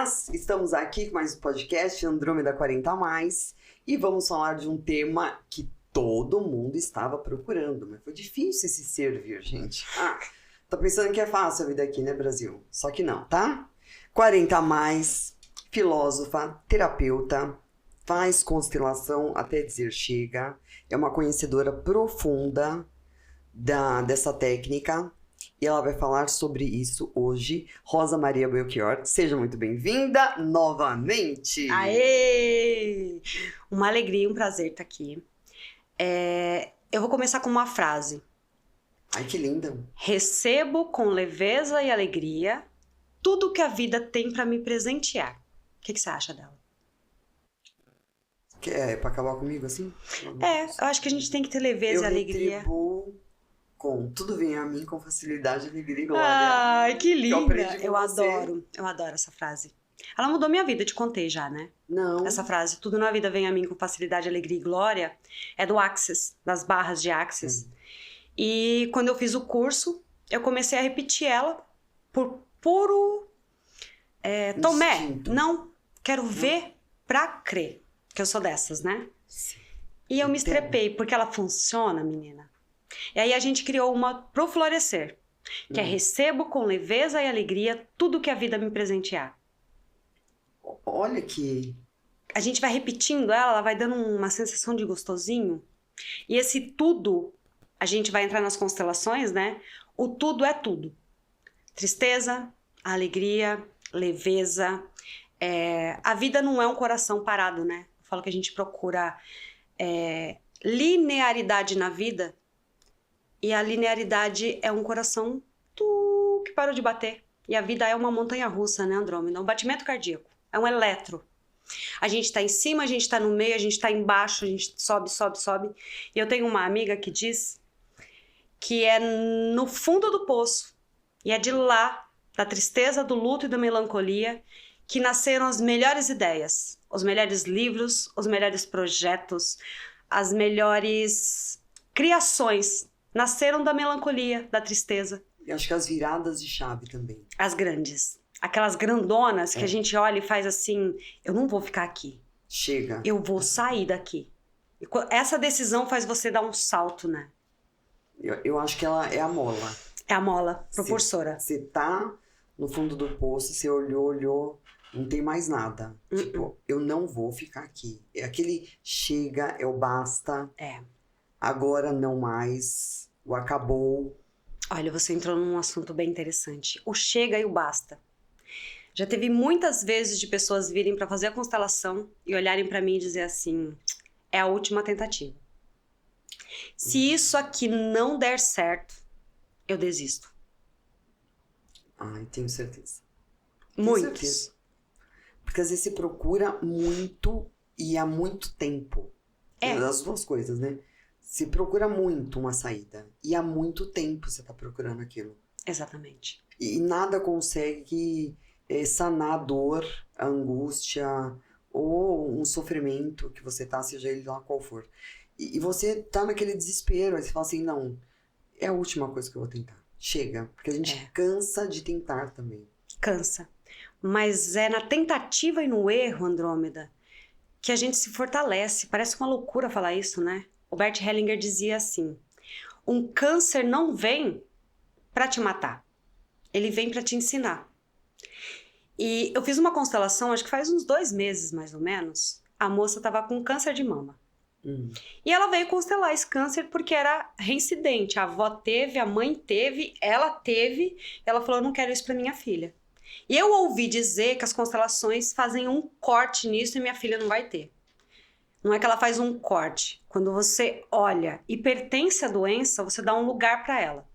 Buenas! Estamos aqui com mais um podcast Andrômeda 40+, e vamos falar de um tema que todo mundo estava procurando, mas foi difícil esse servir, gente. Tá pensando que é fácil a vida aqui, né, Brasil? Só que não, tá? 40+, filósofa, terapeuta, faz constelação até dizer chega, é uma conhecedora profunda dessa técnica. E ela vai falar sobre isso hoje. Rosa Maria Belchior, seja muito bem-vinda novamente. Aê! Uma alegria, um prazer estar aqui. Eu vou começar com uma frase. Ai, que linda. Recebo com leveza e alegria tudo que a vida tem para me presentear. O que você acha dela? Que é pra acabar comigo assim? Eu acho que a gente tem que ter leveza e alegria. Eu retribuo com tudo vem a mim com facilidade, alegria e glória. Ai, que linda! Eu adoro essa frase. Ela mudou minha vida, te contei já, né? Não. Essa frase, tudo na vida vem a mim com facilidade, alegria e glória, é do Access, das barras de Access. E quando eu fiz o curso, eu comecei a repetir ela por puro tomé. Instinto. Não, quero ver pra crer, que eu sou dessas, né? Sim. E eu me estrepei, porque ela funciona, menina. E aí a gente criou uma pro florescer, que é recebo com leveza e alegria tudo que a vida me presentear. Olha que... A gente vai repetindo ela vai dando uma sensação de gostosinho. E esse tudo, a gente vai entrar nas constelações, né? O tudo é tudo. Tristeza, alegria, leveza. A vida não é um coração parado, né? Eu falo que a gente procura linearidade na vida. E a linearidade é um coração que parou de bater. E a vida é uma montanha-russa, né, Andrômeda? Um batimento cardíaco. É um eletro. A gente tá em cima, a gente tá no meio, a gente tá embaixo, a gente sobe, sobe, sobe. E eu tenho uma amiga que diz que é no fundo do poço. E é de lá, da tristeza, do luto e da melancolia, que nasceram as melhores ideias. Os melhores livros, os melhores projetos, as melhores criações. Nasceram da melancolia, da tristeza. Eu acho que as viradas de chave também. As grandes. Aquelas grandonas que a gente olha e faz assim, eu não vou ficar aqui. Chega. Eu vou sair daqui. E essa decisão faz você dar um salto, né? Eu acho que ela é a mola. É a mola propulsora. Você tá no fundo do poço, você olhou, não tem mais nada. Tipo, eu não vou ficar aqui. É aquele chega, é o basta. Agora não mais. O acabou. Olha, você entrou num assunto bem interessante. O chega e o basta. Já teve muitas vezes de pessoas virem para fazer a constelação e olharem para mim e dizer assim, é a última tentativa. Se isso aqui não der certo, eu desisto. Ai, tenho certeza. Muitos. Tenho certeza. Porque às vezes você procura muito e há muito tempo. As duas coisas, né? Você procura muito uma saída. E há muito tempo você tá procurando aquilo. Exatamente. E nada consegue sanar a dor, a angústia ou um sofrimento que você tá, seja ele lá qual for. E você tá naquele desespero. Aí você fala assim, não, é a última coisa que eu vou tentar. Chega. Porque a gente cansa de tentar também. Cansa. Mas é na tentativa e no erro, Andrômeda, que a gente se fortalece. Parece uma loucura falar isso, né? O Bert Hellinger dizia assim, um câncer não vem para te matar, ele vem para te ensinar. E eu fiz uma constelação, acho que faz uns 2 meses mais ou menos, a moça estava com câncer de mama. E ela veio constelar esse câncer porque era reincidente, a avó teve, a mãe teve, ela falou, eu não quero isso para minha filha. E eu ouvi dizer que as constelações fazem um corte nisso e minha filha não vai ter. Não é que ela faz um corte. Quando você olha e pertence à doença, você dá um lugar para ela.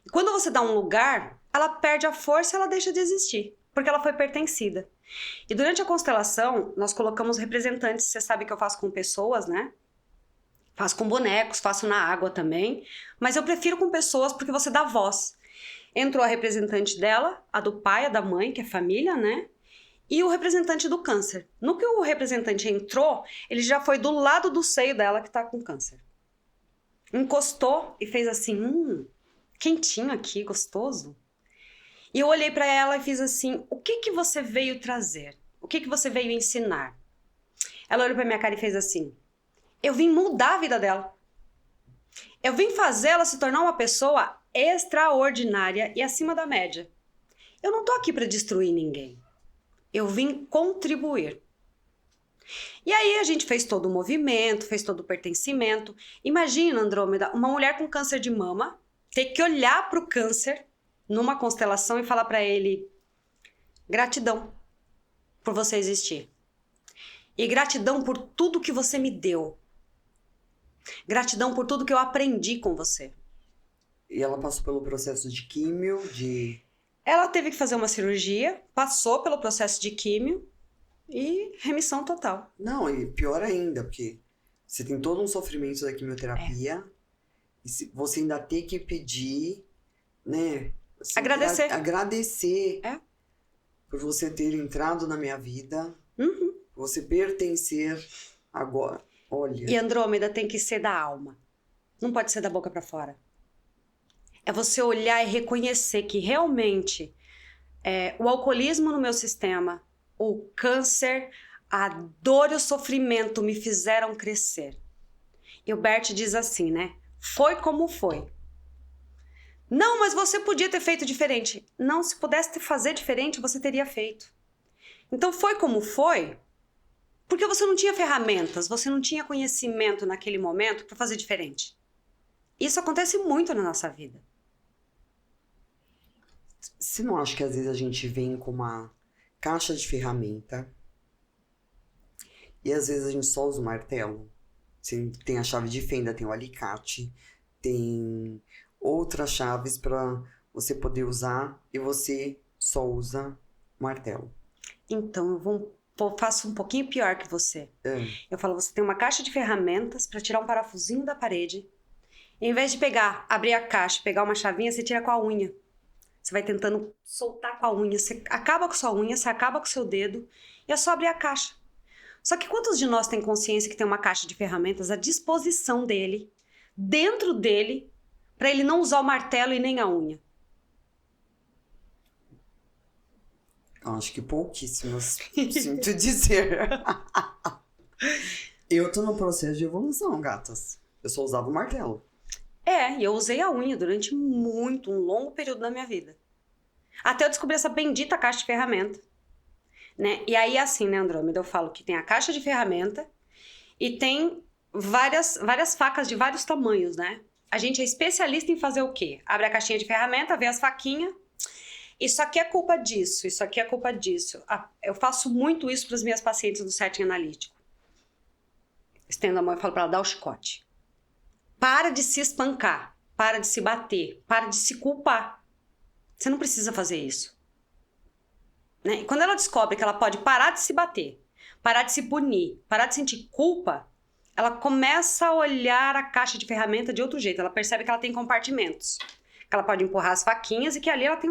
E quando você dá um lugar, ela perde a força e ela deixa de existir, porque ela foi pertencida. E durante a constelação, nós colocamos representantes, você sabe que eu faço com pessoas, né? Faço com bonecos, faço na água também, mas eu prefiro com pessoas porque você dá voz. Entrou a representante dela, a do pai, a da mãe, que é família, né? E o representante do câncer. No que o representante entrou, ele já foi do lado do seio dela que tá com câncer. Encostou e fez assim, quentinho aqui, gostoso. E eu olhei pra ela e fiz assim, o que que você veio trazer? O que que você veio ensinar? Ela olhou pra minha cara e fez assim, eu vim mudar a vida dela. Eu vim fazer ela se tornar uma pessoa extraordinária e acima da média. Eu não tô aqui pra destruir ninguém. Eu vim contribuir. E aí a gente fez todo o movimento, fez todo o pertencimento. Imagina, Andrômeda, uma mulher com câncer de mama ter que olhar pro câncer numa constelação e falar pra ele, gratidão por você existir. E gratidão por tudo que você me deu. Gratidão por tudo que eu aprendi com você. E ela passou pelo processo de químio, de... Ela teve que fazer uma cirurgia, passou pelo processo de químio e remissão total. Não, e pior ainda, porque você tem todo um sofrimento da quimioterapia e você ainda tem que pedir, né? Assim, Agradecer. Agradecer É. por você ter entrado na minha vida, Uhum. você pertencer agora. Olha. E Andrômeda tem que ser da alma. Não pode ser da boca pra fora. É você olhar e reconhecer que realmente o alcoolismo no meu sistema, o câncer, a dor e o sofrimento me fizeram crescer. E o Bert diz assim, né? Foi como foi. Não, mas você podia ter feito diferente. Não, se pudesse fazer diferente, você teria feito. Então foi como foi, porque você não tinha ferramentas, você não tinha conhecimento naquele momento para fazer diferente. Isso acontece muito na nossa vida. Você não acha que às vezes a gente vem com uma caixa de ferramenta e às vezes a gente só usa o martelo? Você tem a chave de fenda, tem o alicate, tem outras chaves para você poder usar e você só usa o martelo. Então eu faço um pouquinho pior que você. Eu falo, você tem uma caixa de ferramentas para tirar um parafusinho da parede. Em vez de abrir a caixa, pegar uma chavinha, você tira com a unha. Você vai tentando soltar com a unha, você acaba com sua unha, você acaba com seu dedo e é só abrir a caixa. Só que quantos de nós têm consciência que tem uma caixa de ferramentas à disposição dele, dentro dele, para ele não usar o martelo e nem a unha? Acho que pouquíssimas, sinto dizer. Eu tô no processo de evolução, gatas. Eu só usava o martelo. E eu usei a unha durante um longo período da minha vida. Até eu descobrir essa bendita caixa de ferramenta. Né? E aí, assim, né, Andrômeda, eu falo que tem a caixa de ferramenta e tem várias facas de vários tamanhos, né? A gente é especialista em fazer o quê? Abre a caixinha de ferramenta, vê as faquinhas. Isso aqui é culpa disso, isso aqui é culpa disso. Eu faço muito isso para as minhas pacientes do setting analítico. Estendo a mão e falo para ela, dá o chicote. Para de se espancar, para de se bater, para de se culpar. Você não precisa fazer isso. Né? E quando ela descobre que ela pode parar de se bater, parar de se punir, parar de sentir culpa, ela começa a olhar a caixa de ferramenta de outro jeito. Ela percebe que ela tem compartimentos. Que ela pode empurrar as faquinhas e que ali ela tem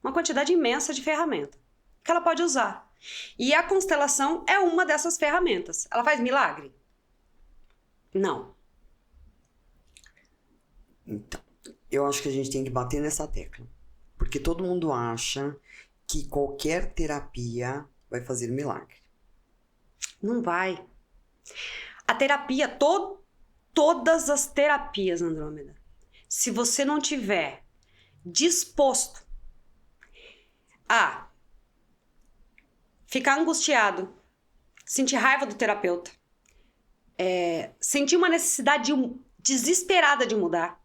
uma quantidade imensa de ferramenta que ela pode usar. E a constelação é uma dessas ferramentas. Ela faz milagre? Não. Então, eu acho que a gente tem que bater nessa tecla. Porque todo mundo acha que qualquer terapia vai fazer milagre. Não vai. A terapia, todas as terapias, Andrômeda, se você não tiver disposto a ficar angustiado, sentir raiva do terapeuta, sentir uma necessidade desesperada de mudar,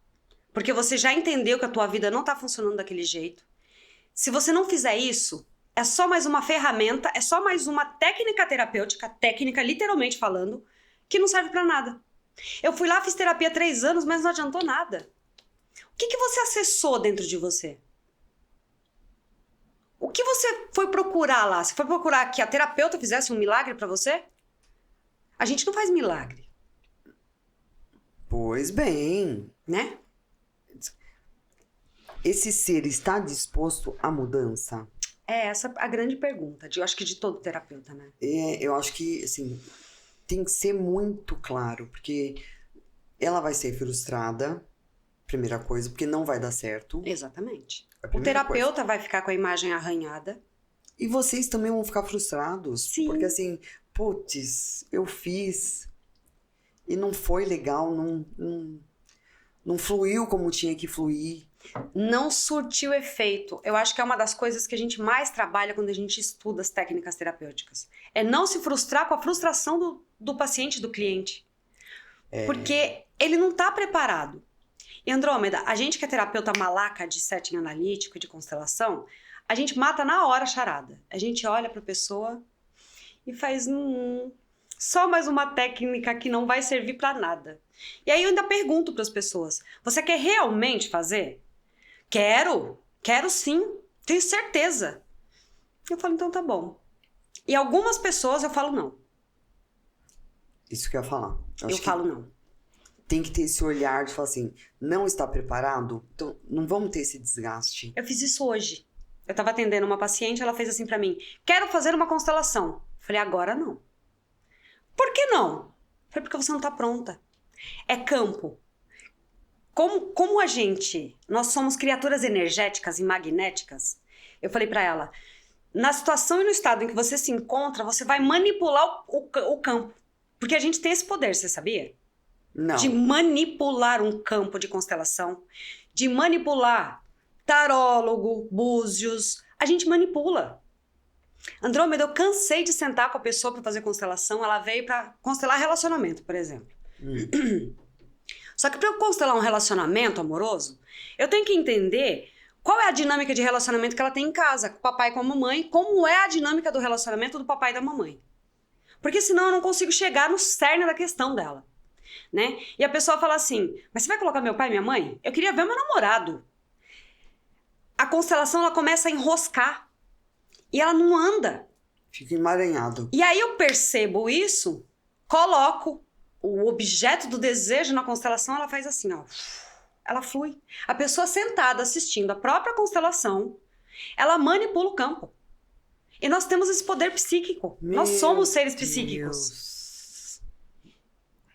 porque você já entendeu que a tua vida não tá funcionando daquele jeito. Se você não fizer isso, é só mais uma ferramenta, é só mais uma técnica terapêutica, técnica literalmente falando, que não serve pra nada. Eu fui lá, fiz terapia 3 anos, mas não adiantou nada. O que você acessou dentro de você? O que você foi procurar lá? Você foi procurar que a terapeuta fizesse um milagre pra você? A gente não faz milagre. Pois bem. Né? Esse ser está disposto à mudança? É essa a grande pergunta, eu acho que de todo terapeuta, né? Eu acho que, assim, tem que ser muito claro, porque ela vai ser frustrada, primeira coisa, porque não vai dar certo. Exatamente. A O primeira coisa. terapeuta vai ficar com a imagem arranhada. E vocês também vão ficar frustrados. Sim. Porque assim, putz, eu fiz e não foi legal, não fluiu como tinha que fluir. Não surtiu efeito. Eu acho que é uma das coisas que a gente mais trabalha quando a gente estuda as técnicas terapêuticas. É não se frustrar com a frustração do paciente, do cliente. Porque ele não está preparado. E Andrômeda, a gente que é terapeuta malaca de setting analítico e de constelação, a gente mata na hora a charada. A gente olha para a pessoa e faz só mais uma técnica que não vai servir para nada. E aí eu ainda pergunto para as pessoas: você quer realmente fazer? Quero sim, tenho certeza. Eu falo, então tá bom. E algumas pessoas eu falo não. Isso que eu ia falar. Eu falo não. Tem que ter esse olhar de falar assim, não está preparado? Então não vamos ter esse desgaste. Eu fiz isso hoje. Eu tava atendendo uma paciente, ela fez assim pra mim: quero fazer uma constelação. Falei, agora não. Por que não? Falei, porque você não tá pronta. É campo. Como nós somos criaturas energéticas e magnéticas, eu falei pra ela, na situação e no estado em que você se encontra, você vai manipular o campo. Porque a gente tem esse poder, você sabia? Não. De manipular um campo de constelação, de manipular tarólogo, búzios, a gente manipula. Andrômeda, eu cansei de sentar com a pessoa para fazer constelação, ela veio para constelar relacionamento, por exemplo. Só que para eu constelar um relacionamento amoroso, eu tenho que entender qual é a dinâmica de relacionamento que ela tem em casa, com o papai e com a mamãe, como é a dinâmica do relacionamento do papai e da mamãe. Porque senão eu não consigo chegar no cerne da questão dela, né? E a pessoa fala assim, mas você vai colocar meu pai e minha mãe? Eu queria ver meu namorado. A constelação, ela começa a enroscar e ela não anda. Fica emaranhado. E aí eu percebo isso, coloco o objeto do desejo na constelação, ela faz assim, ó. Ela flui. A pessoa sentada assistindo a própria constelação, ela manipula o campo. E nós temos esse poder psíquico. Nós somos seres psíquicos.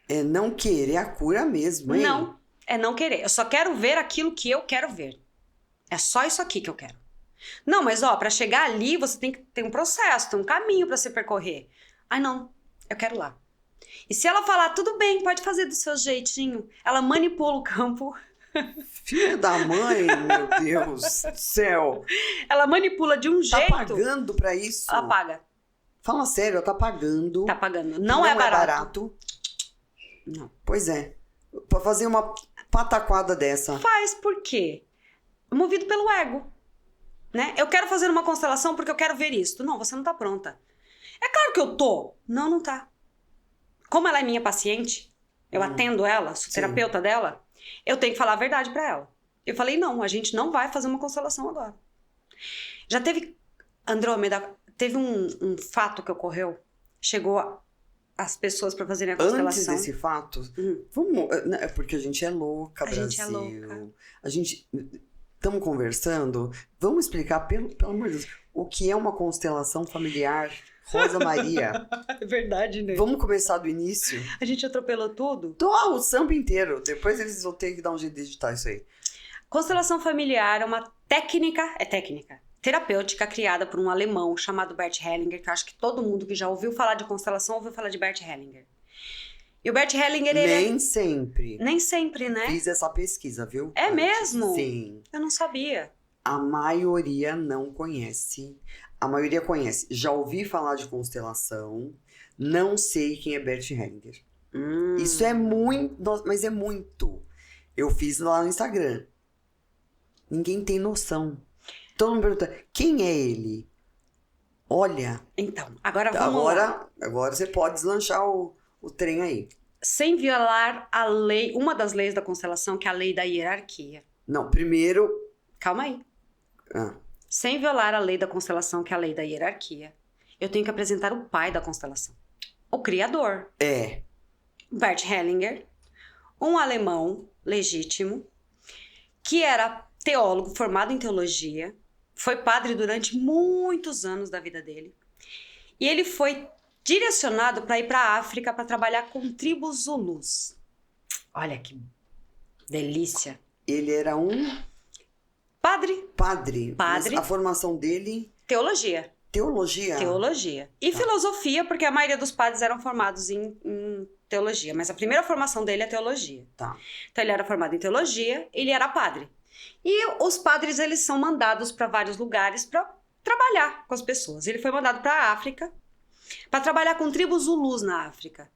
É não querer a cura mesmo, hein? Não, é não querer. Eu só quero ver aquilo que eu quero ver. É só isso aqui que eu quero. Não, mas ó, pra chegar ali, você tem que ter um processo, tem um caminho pra você percorrer. Ai, não, eu quero lá. E se ela falar, tudo bem, pode fazer do seu jeitinho, ela manipula o campo. Filha da mãe, meu Deus do céu. Ela manipula de um jeito. Tá pagando pra isso? Ela paga. Fala sério, ela tá pagando. Tá pagando. Não é barato. Não. Pois é. Pra fazer uma pataquada dessa. Faz por quê? Movido pelo ego. Né? Eu quero fazer uma constelação porque eu quero ver isso. Não, você não tá pronta. É claro que eu tô. Não, não tá. Como ela é minha paciente, eu atendo ela, sou terapeuta dela, eu tenho que falar a verdade pra ela. Eu falei, não, a gente não vai fazer uma constelação agora. Já teve, Andrômeda, teve um fato que ocorreu, chegou as pessoas pra fazerem a constelação. Antes desse fato, vamos, é porque a gente é louca, Brasil. A gente é louca. A gente, estamos conversando, vamos explicar, pelo amor de Deus, o que é uma constelação familiar, Rosa Maria. É verdade, né? Vamos começar do início? A gente atropelou tudo? O samba inteiro. Depois eles vão ter que dar um jeito de editar isso aí. Constelação familiar é uma técnica terapêutica criada por um alemão chamado Bert Hellinger, que eu acho que todo mundo que já ouviu falar de constelação ouviu falar de Bert Hellinger. E o Bert Hellinger, Nem sempre. Nem sempre, né? Fiz essa pesquisa, viu? É mesmo? Sim. Eu não sabia. A maioria não conhece. A maioria conhece. Já ouvi falar de constelação. Não sei quem é Bert Hellinger. Isso é muito... Mas é muito. Eu fiz lá no Instagram. Ninguém tem noção. Todo mundo pergunta, quem é ele? Olha... Então, agora vamos lá. Agora você pode deslanchar o trem aí. Sem violar a lei... Uma das leis da constelação, que é a lei da hierarquia. Não, primeiro... Calma aí. Sem violar a lei da constelação, que é a lei da hierarquia, eu tenho que apresentar o pai da constelação. O criador. Bert Hellinger, um alemão legítimo, que era teólogo, formado em teologia, foi padre durante muitos anos da vida dele, e ele foi direcionado para ir para a África para trabalhar com tribos Zulus. Olha que delícia. Ele era um... Padre. Padre. Mas a formação dele... Teologia. Teologia? Teologia. E filosofia, porque a maioria dos padres eram formados em teologia. Mas a primeira formação dele é teologia. Tá. Então ele era formado em teologia, ele era padre. E os padres, eles são mandados para vários lugares para trabalhar com as pessoas. Ele foi mandado para a África, para trabalhar com tribos Zulus na África.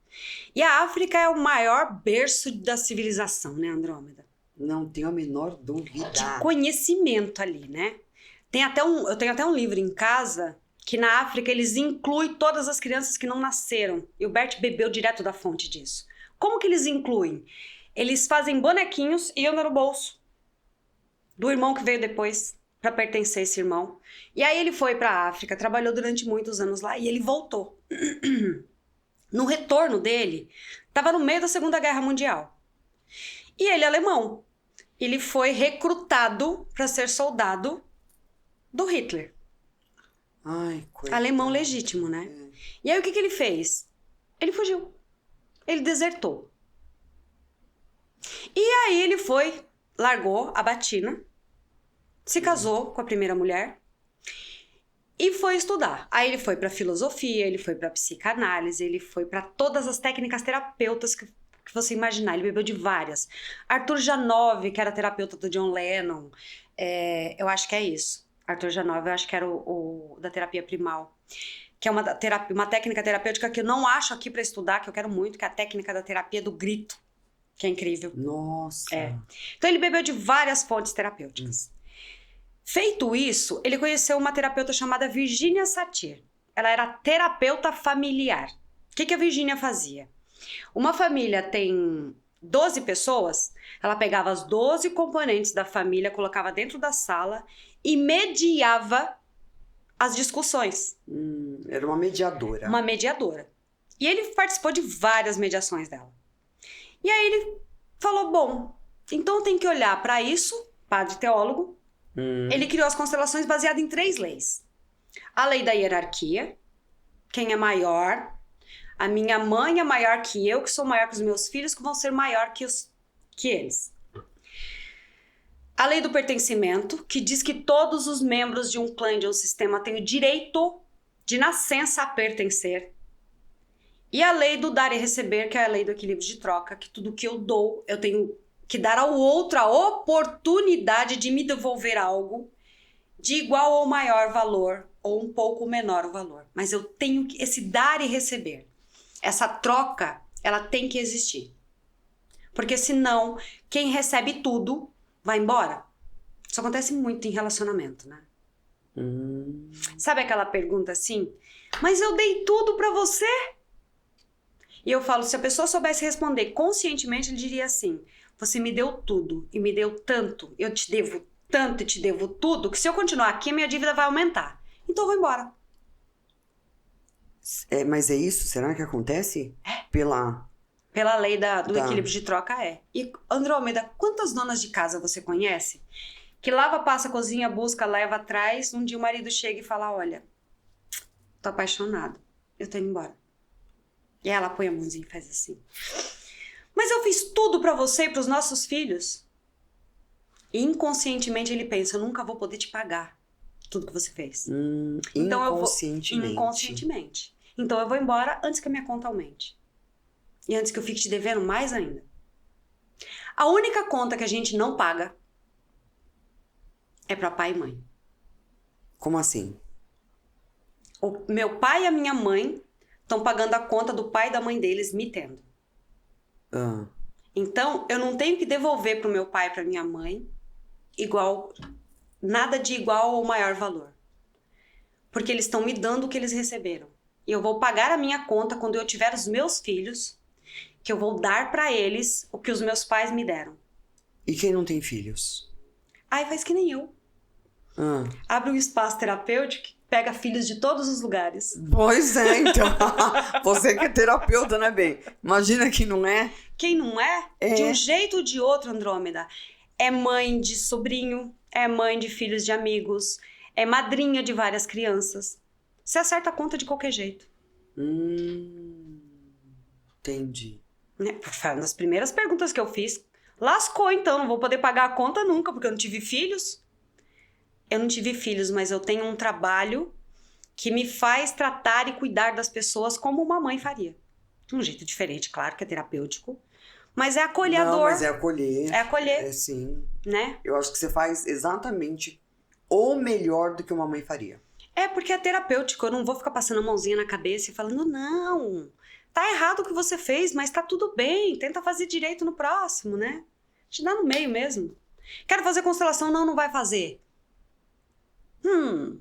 E a África é o maior berço da civilização, né, Andrômeda? Não tenho a menor dúvida. De conhecimento ali, né? Eu tenho até um livro em casa que na África eles incluem todas as crianças que não nasceram. E o Bert bebeu direto da fonte disso. Como que eles incluem? Eles fazem bonequinhos e andam no bolso do irmão que veio depois, para pertencer a esse irmão. E aí ele foi para a África, trabalhou durante muitos anos lá e ele voltou. No retorno dele, estava no meio da Segunda Guerra Mundial. E ele é alemão. Ele foi recrutado para ser soldado do Hitler. Ai, coitado. Alemão legítimo, né? E aí o que ele fez? Ele fugiu. Ele desertou. E aí ele largou a batina, se casou com a primeira mulher e foi estudar. Aí ele foi para filosofia, ele foi para psicanálise, ele foi para todas as técnicas terapeutas que você imaginar. Ele bebeu de várias. Arthur Janov, que era terapeuta do John Lennon, eu acho que é isso. Arthur Janov, eu acho que era o da terapia primal, que é uma técnica terapêutica que eu não acho aqui para estudar, que eu quero muito, que é a técnica da terapia do grito, que é incrível. Nossa. Então ele bebeu de várias fontes terapêuticas. Feito isso, ele conheceu uma terapeuta chamada Virginia Satir. Ela era terapeuta familiar. O que a Virginia fazia? Uma família tem 12 pessoas, ela pegava as 12 componentes da família, colocava dentro da sala e mediava as discussões. Era uma mediadora. Uma mediadora. E ele participou de várias mediações dela. E aí ele falou, bom, então tem que olhar para isso, padre teólogo. Ele criou as constelações baseadas em 3 leis. A lei da hierarquia, quem é maior. A minha mãe é maior que eu, que sou maior que os meus filhos, que vão ser maior que eles. A lei do pertencimento, que diz que todos os membros de um clã, de um sistema, têm o direito de nascença a pertencer. E a lei do dar e receber, que é a lei do equilíbrio de troca, que tudo que eu dou, eu tenho que dar ao outro a oportunidade de me devolver algo de igual ou maior valor, ou um pouco menor o valor. Mas eu tenho que, esse dar e receber, essa troca, ela tem que existir. Porque senão, quem recebe tudo vai embora. Isso acontece muito em relacionamento, né? Sabe aquela pergunta assim? Mas eu dei tudo pra você? E eu falo, se a pessoa soubesse responder conscientemente, ele diria assim, você me deu tudo e me deu tanto, eu te devo tanto e te devo tudo, que se eu continuar aqui, a minha dívida vai aumentar. Então eu vou embora. Mas é isso? Será que acontece? Pela lei do equilíbrio de troca, é. E, Andrômeda, quantas donas de casa você conhece que lava, passa, cozinha, busca, leva, traz, um dia o marido chega e fala, olha, tô apaixonado, eu tô indo embora. E ela põe a mãozinha e faz assim. Mas eu fiz tudo pra você e pros nossos filhos. E inconscientemente ele pensa, eu nunca vou poder te pagar tudo que você fez. Então inconscientemente. Então eu vou embora antes que a minha conta aumente. E antes que eu fique te devendo mais ainda. A única conta que a gente não paga é pra pai e mãe. Como assim? O meu pai e a minha mãe estão pagando a conta do pai e da mãe deles me tendo. Então, eu não tenho que devolver pro meu pai e pra minha mãe nada de igual ou maior valor. Porque eles estão me dando o que eles receberam. E eu vou pagar a minha conta quando eu tiver os meus filhos, que eu vou dar pra eles o que os meus pais me deram. E quem não tem filhos? Aí faz que nem eu. Abre um espaço terapêutico, pega filhos de todos os lugares. Pois é, então. Você que é terapeuta, né, bem? Imagina que não é. Quem não é, de um jeito ou de outro, Andrômeda, é mãe de sobrinho, é mãe de filhos de amigos, é madrinha de várias crianças. Você acerta a conta de qualquer jeito. Entendi. Foi uma das primeiras perguntas que eu fiz. Lascou, então, não vou poder pagar a conta nunca, porque eu não tive filhos. Eu não tive filhos, mas eu tenho um trabalho que me faz tratar e cuidar das pessoas como uma mãe faria. De um jeito diferente, claro, que é terapêutico. Mas é acolhedor. Não, mas é acolher. É acolher. É sim. Né? Eu acho que você faz exatamente o melhor do que uma mãe faria. É porque é terapêutico. Eu não vou ficar passando a mãozinha na cabeça e falando, não, tá errado o que você fez, mas tá tudo bem. Tenta fazer direito no próximo, né? Te dá no meio mesmo. Quero fazer constelação, não vai fazer.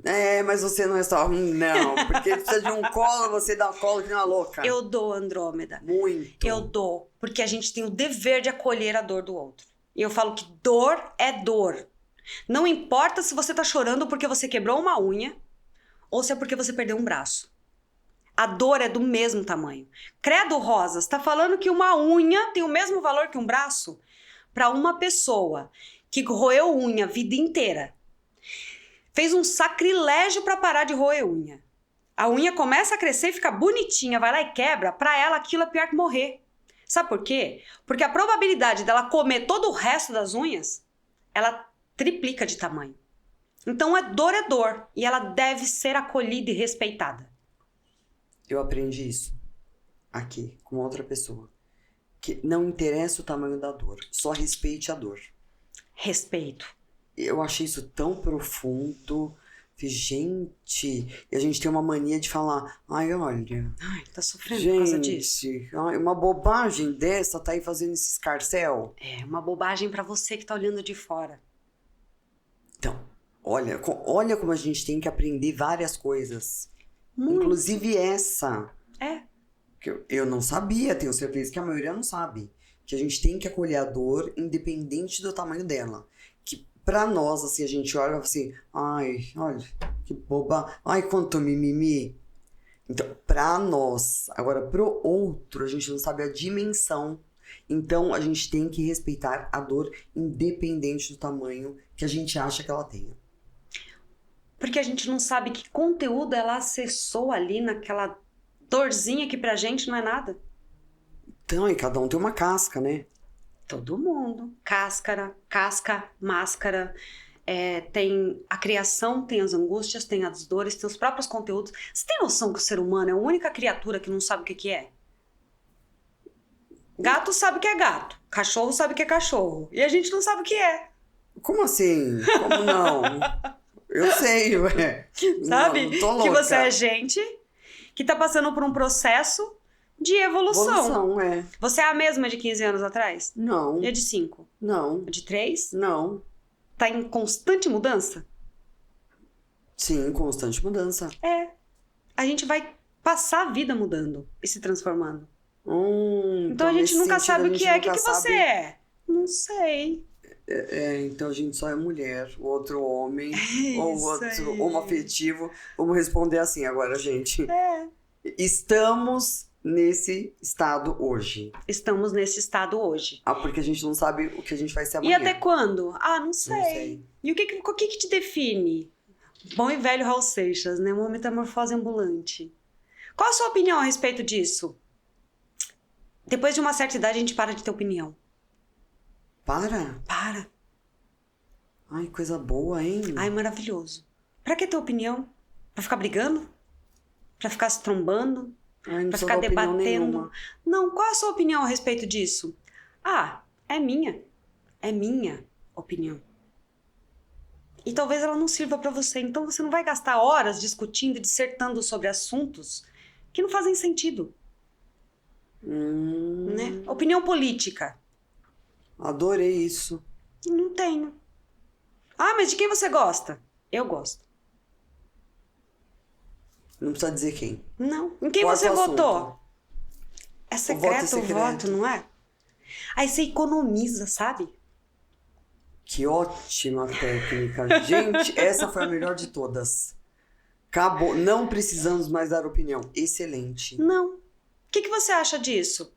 É, mas você não é só não, porque precisa de um colo, você dá um colo que nem uma louca. Eu dou, Andrômeda. Muito. Eu dou, porque a gente tem o dever de acolher a dor do outro. E eu falo que dor é dor. Não importa se você tá chorando porque você quebrou uma unha ou se é porque você perdeu um braço. A dor é do mesmo tamanho. Credo, Rosas, tá falando que uma unha tem o mesmo valor que um braço? Para uma pessoa que roeu unha a vida inteira, fez um sacrilégio para parar de roer unha. A unha começa a crescer e fica bonitinha, vai lá e quebra. Para ela aquilo é pior que morrer. Sabe por quê? Porque a probabilidade dela comer todo o resto das unhas, ela triplica de tamanho. Então é dor e ela deve ser acolhida e respeitada. Eu aprendi isso aqui com outra pessoa. Que não interessa o tamanho da dor, só respeite a dor. Respeito. Eu achei isso tão profundo. Gente, e a gente tem uma mania de falar, ai, olha, tá sofrendo por causa disso. Ai, uma bobagem dessa tá aí fazendo esse escarcéu. É uma bobagem pra você que tá olhando de fora. Então, olha como a gente tem que aprender várias coisas. Muito. Inclusive essa. É. Que eu não sabia, tenho certeza que a maioria não sabe. Que a gente tem que acolher a dor independente do tamanho dela. Que pra nós, assim, a gente olha assim, ai, olha, que boba, ai, quanto mimimi. Então, pra nós, agora pro outro, a gente não sabe a dimensão. Então, a gente tem que respeitar a dor independente do tamanho que a gente acha que ela tenha. Porque a gente não sabe que conteúdo ela acessou ali naquela dorzinha que pra gente não é nada. Então, e cada um tem uma casca, né? Todo mundo. Casca, máscara. Tem a criação, tem as angústias, tem as dores, tem os próprios conteúdos. Você tem noção que o ser humano é a única criatura que não sabe o que é? Gato sabe o que é gato. Cachorro sabe o que é cachorro. E a gente não sabe o que é. Como assim? Como não? Eu sei, ué. Sabe? Não, tô louca. Que você é gente que tá passando por um processo de evolução. É. Você é a mesma de 15 anos atrás? Não. E a de 5? Não. A de 3? Não. Tá em constante mudança? Sim, constante mudança. É. A gente vai passar a vida mudando e se transformando. Então a gente nunca sabe o que é. O que você é? Não sei. Então a gente só é mulher, o outro homem, ou o outro aí. homoafetivo. Vamos responder assim agora, gente. É. Estamos nesse estado hoje. Estamos nesse estado hoje. Porque a gente não sabe o que a gente vai ser E amanhã. até quando? Não sei. Não sei. E o que te define? Bom e velho Raul Seixas, né? Uma metamorfose ambulante. Qual a sua opinião a respeito disso? Depois de uma certa idade, a gente para de ter opinião. Para? Ai, coisa boa, hein? Ai, maravilhoso. Pra que ter opinião? Pra ficar brigando? Pra ficar se trombando? Ai, não Pra sou ficar da opinião debatendo? nenhuma. Não, qual a sua opinião a respeito disso? É minha. É minha opinião. E talvez ela não sirva pra você. Então você não vai gastar horas discutindo e dissertando sobre assuntos que não fazem sentido. Né? Opinião política. Adorei isso. Não tenho. Mas de quem você gosta? Eu gosto. Não precisa dizer quem. Não. Em quem Corta você o assunto. votou? É secreto o secreto. voto, não é? Aí você economiza, sabe? Que ótima técnica. Gente, essa foi a melhor de todas. Acabou. Não precisamos mais dar opinião. Excelente. Não. O que você acha disso?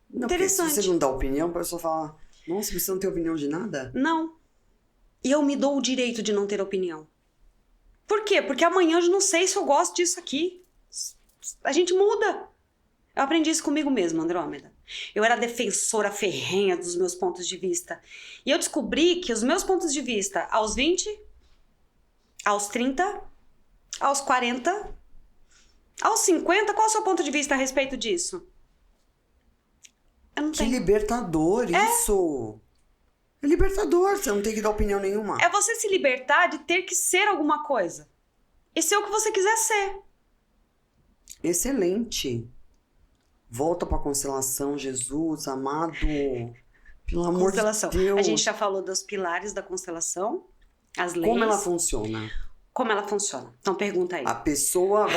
Não, porque Interessante. se você não dá opinião, a pessoa fala, nossa, você não tem opinião de nada? Não. E eu me dou o direito de não ter opinião. Por quê? Porque amanhã eu não sei se eu gosto disso aqui. A gente muda. Eu aprendi isso comigo mesma, Andrômeda. Eu era defensora ferrenha dos meus pontos de vista. E eu descobri que os meus pontos de vista, aos 20, Aos 30? Aos 40? Aos 50? Qual é o seu ponto de vista a respeito disso? Eu não Que tenho. libertador isso! É libertador, você não tem que dar opinião nenhuma. É você se libertar de ter que ser alguma coisa. E ser o que você quiser ser. Excelente. Volta pra constelação, Jesus, amado. Pelo amor Constelação. de Deus. A gente já falou dos pilares da constelação, as leis. Como ela funciona? Como ela funciona. Então pergunta aí. A pessoa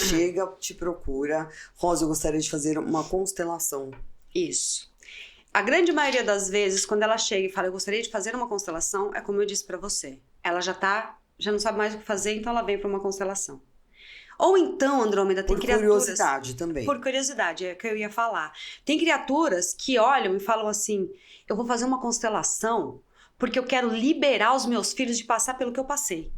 chega, te procura. Rosa, eu gostaria de fazer uma constelação. Isso. A grande maioria das vezes, quando ela chega e fala, eu gostaria de fazer uma constelação, é como eu disse pra você. Ela já não sabe mais o que fazer, então ela vem pra uma constelação. Ou então, Andrômeda, tem Por criaturas... curiosidade também. Por curiosidade, é o que eu ia falar. Tem criaturas que olham e falam assim, eu vou fazer uma constelação porque eu quero liberar os meus filhos de passar pelo que eu passei.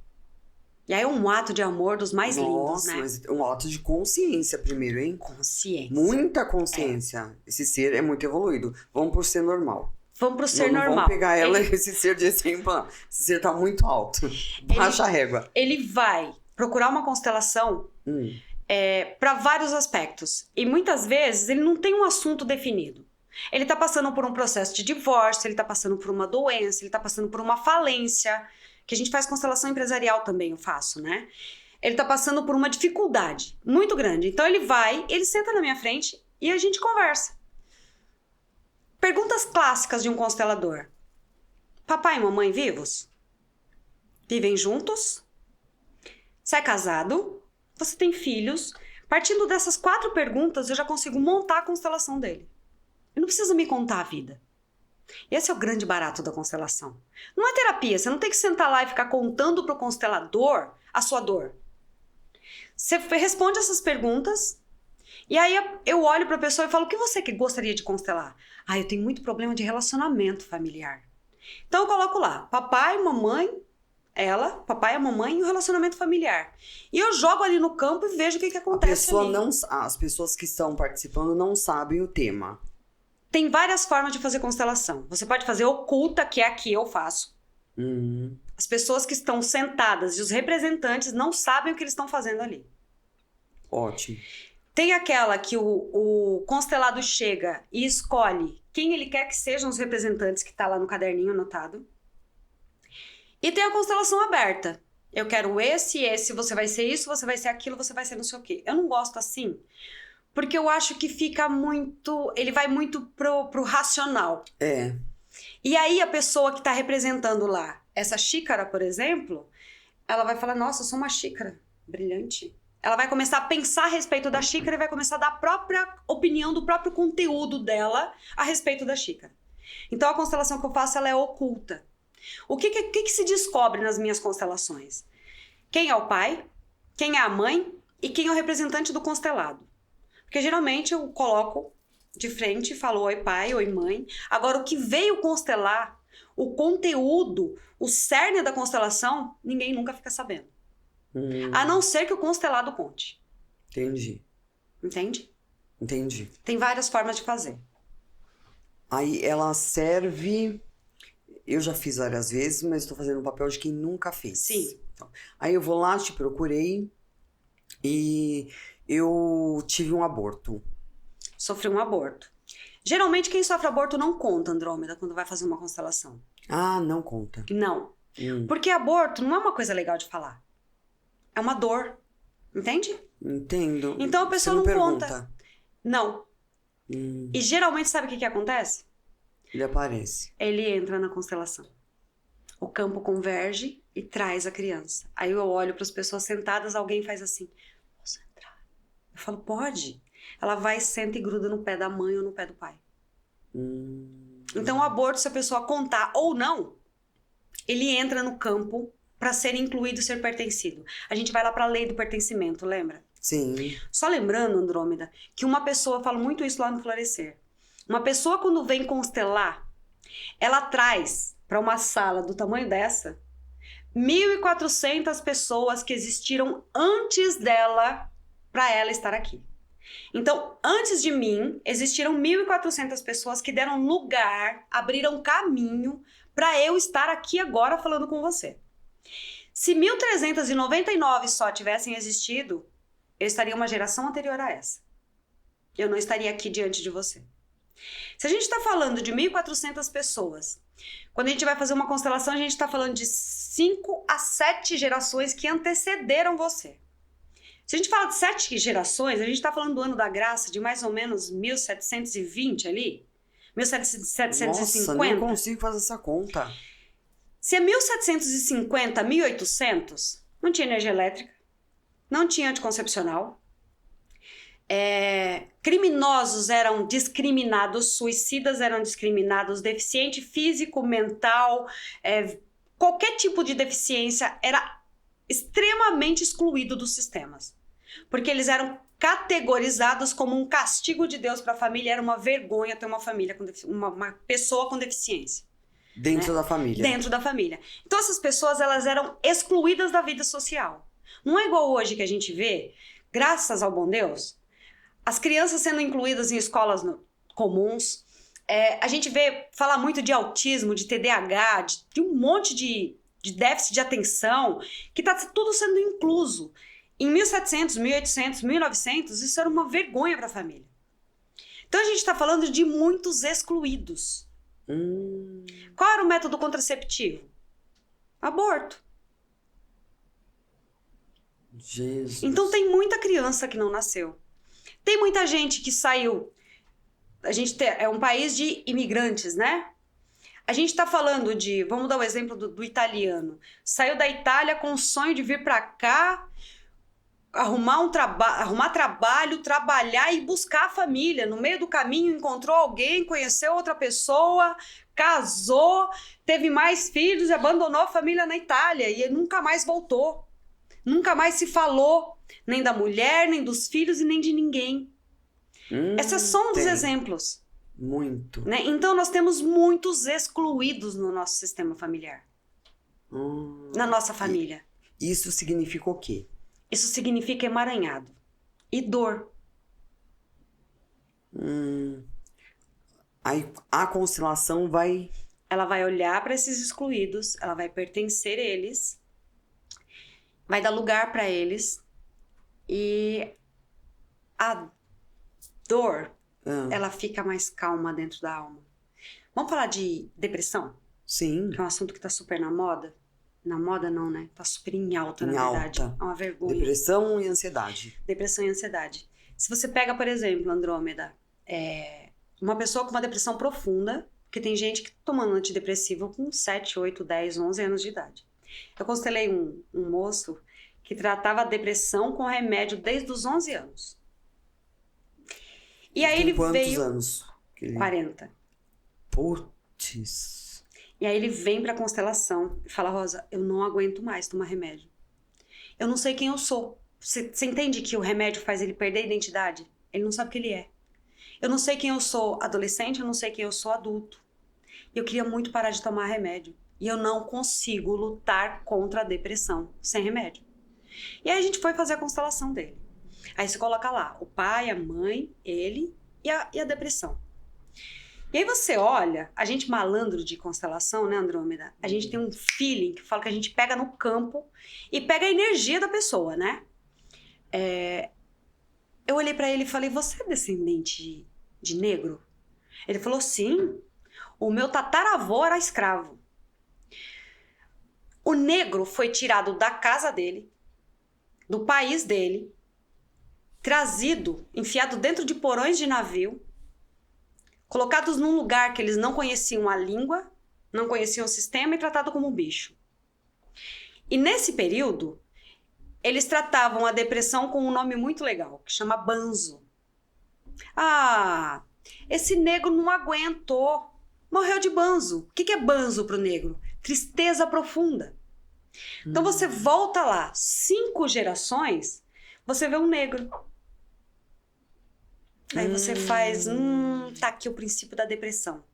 E aí é um ato de amor dos mais lindos, né? Mas um ato de consciência primeiro, hein? Consciência. Muita consciência. Esse ser é muito evoluído. Vamos pro ser normal. Vamos pro ser não normal. Vamos pegar ela, esse ser de exemplo. Esse ser tá muito alto. Baixa a régua. Ele vai procurar uma constelação para vários aspectos. E muitas vezes ele não tem um assunto definido. Ele tá passando por um processo de divórcio, ele tá passando por uma doença, ele tá passando por uma falência, que a gente faz constelação empresarial também, eu faço, né? Ele tá passando por uma dificuldade muito grande. Então ele senta na minha frente e a gente conversa. Perguntas clássicas de um constelador. Papai e mamãe vivos? Vivem juntos? Você é casado? Você tem filhos? Partindo dessas 4 perguntas, eu já consigo montar a constelação dele. Eu não preciso me contar a vida. Esse é o grande barato da constelação. Não é terapia, você não tem que sentar lá e ficar contando pro constelador a sua dor. Você responde essas perguntas e aí eu olho pra pessoa e falo, o que você gostaria de constelar? Ah, eu tenho muito problema de relacionamento familiar. Então eu coloco lá, papai, mamãe, papai, a mamãe e o relacionamento familiar. E eu jogo ali no campo e vejo o que acontece ali. As pessoas que estão participando não sabem o tema. Tem várias formas de fazer constelação. Você pode fazer oculta, que é a que eu faço. As pessoas que estão sentadas e os representantes não sabem o que eles estão fazendo ali. Ótimo. Tem aquela que o constelado chega e escolhe quem ele quer que sejam os representantes que está lá no caderninho anotado. E tem a constelação aberta. Eu quero esse, você vai ser isso, você vai ser aquilo, você vai ser não sei o quê. Eu não gosto assim, porque eu acho que fica muito... Ele vai muito pro racional. É. E aí a pessoa que está representando lá, essa xícara, por exemplo, ela vai falar, nossa, eu sou uma xícara brilhante. Ela vai começar a pensar a respeito da xícara e vai começar a dar a própria opinião do próprio conteúdo dela a respeito da xícara. Então a constelação que eu faço, ela é oculta. O que se descobre nas minhas constelações? Quem é o pai, quem é a mãe e quem é o representante do constelado. Porque geralmente eu coloco de frente e falo oi pai, oi mãe. Agora o que veio constelar, o conteúdo, o cerne da constelação, ninguém nunca fica sabendo. A não ser que o constelado conte. Entendi. Entende? Entendi. Tem várias formas de fazer. Aí ela serve... Eu já fiz várias vezes, mas estou fazendo o papel de quem nunca fez. Sim. Então, aí eu vou lá, te procurei e eu tive um aborto. Sofri um aborto. Geralmente quem sofre aborto não conta, Andrômeda, quando vai fazer uma constelação. Ah, não conta. Não. Porque aborto não é uma coisa legal de falar. É uma dor. Entende? Entendo. Então a pessoa Você não pergunta. conta. Não. E geralmente sabe o que acontece? Ele aparece. Ele entra na constelação. O campo converge e traz a criança. Aí eu olho para as pessoas sentadas, alguém faz assim, posso entrar? Eu falo, pode. Ela vai, senta e gruda no pé da mãe ou no pé do pai. Então o aborto, se a pessoa contar ou não, ele entra no campo para ser incluído e ser pertencido. A gente vai lá para a lei do pertencimento, lembra? Sim. Só lembrando, Andrômeda, que uma pessoa, eu falo muito isso lá no Florescer, uma pessoa quando vem constelar, ela traz para uma sala do tamanho dessa 1.400 pessoas que existiram antes dela para ela estar aqui. Então, antes de mim, existiram 1.400 pessoas que deram lugar, abriram caminho para eu estar aqui agora falando com você. Se 1399 só tivessem existido, eu estaria uma geração anterior a essa. Eu não estaria aqui diante de você. Se a gente está falando de 1.400 pessoas, quando a gente vai fazer uma constelação, a gente está falando de 5 a 7 gerações que antecederam você. Se a gente fala de 7 gerações, a gente está falando do ano da graça de mais ou menos 1720 ali, 1750. Nossa, nem consigo fazer essa conta. Se é 1750, 1800, não tinha energia elétrica, não tinha anticoncepcional, criminosos eram discriminados, suicidas eram discriminados, deficiente físico, mental, qualquer tipo de deficiência era extremamente excluído dos sistemas. Porque eles eram categorizados como um castigo de Deus para a família, era uma vergonha ter uma família com uma pessoa com deficiência. Dentro da família. Dentro da família. Então essas pessoas, elas eram excluídas da vida social. Não é igual hoje que a gente vê, graças ao bom Deus, as crianças sendo incluídas em escolas comuns. A gente vê falar muito de autismo, de TDAH, de um monte de déficit de atenção, que está tudo sendo incluso. Em 1700, 1800, 1900, isso era uma vergonha para a família. Então a gente está falando de muitos excluídos. Qual era o método contraceptivo? Aborto. Jesus. Então tem muita criança que não nasceu. Tem muita gente que saiu. A gente é um país de imigrantes, né? A gente está falando de, vamos dar o exemplo do italiano. Saiu da Itália com o sonho de vir para cá, arrumar trabalho, trabalhar e buscar a família. No meio do caminho encontrou alguém, conheceu outra pessoa, casou, teve mais filhos e abandonou a família na Itália e nunca mais voltou. Nunca mais se falou nem da mulher, nem dos filhos e nem de ninguém. Esses são os exemplos. Muito. Né? Então nós temos muitos excluídos no nosso sistema familiar. Na nossa família. Isso significa o quê? Isso significa emaranhado. E dor. Aí a constelação vai... Ela vai olhar para esses excluídos, ela vai pertencer a eles, vai dar lugar para eles, e a dor, ela fica mais calma dentro da alma. Vamos falar de depressão? Sim. Que é um assunto que tá super na moda. Na moda não, né? Tá super em alta, na verdade. Alta. É uma vergonha. Depressão e ansiedade. Depressão e ansiedade. Se você pega, por exemplo, Andrômeda, uma pessoa com uma depressão profunda, porque tem gente que tá tomando antidepressivo com 7, 8, 10, 11 anos de idade. Eu constelei um moço que tratava a depressão com remédio desde os 11 anos. E aí ele quantos veio... anos? 40. Putz. E aí ele vem pra constelação e fala, Rosa, eu não aguento mais tomar remédio. Eu não sei quem eu sou. Você entende que o remédio faz ele perder a identidade? Ele não sabe o que ele é. Eu não sei quem eu sou adolescente, eu não sei quem eu sou adulto. Eu queria muito parar de tomar remédio. E eu não consigo lutar contra a depressão sem remédio. E aí a gente foi fazer a constelação dele. Aí você coloca lá o pai, a mãe, ele e a depressão. E aí você olha, a gente malandro de constelação, né, Andrômeda? A gente tem um feeling que fala que a gente pega no campo e pega a energia da pessoa, né? Eu olhei pra ele e falei, você é descendente de negro? Ele falou, sim. O meu tataravô era escravo. O negro foi tirado da casa dele, do país dele, trazido, enfiado dentro de porões de navio, colocados num lugar que eles não conheciam a língua, não conheciam o sistema e tratado como um bicho. E nesse período, eles tratavam a depressão com um nome muito legal, que chama banzo. Ah, esse negro não aguentou, morreu de banzo. O que é banzo para o negro? Tristeza profunda. Então você volta lá, 5 gerações, você vê um negro. Aí você faz, tá aqui o princípio da depressão.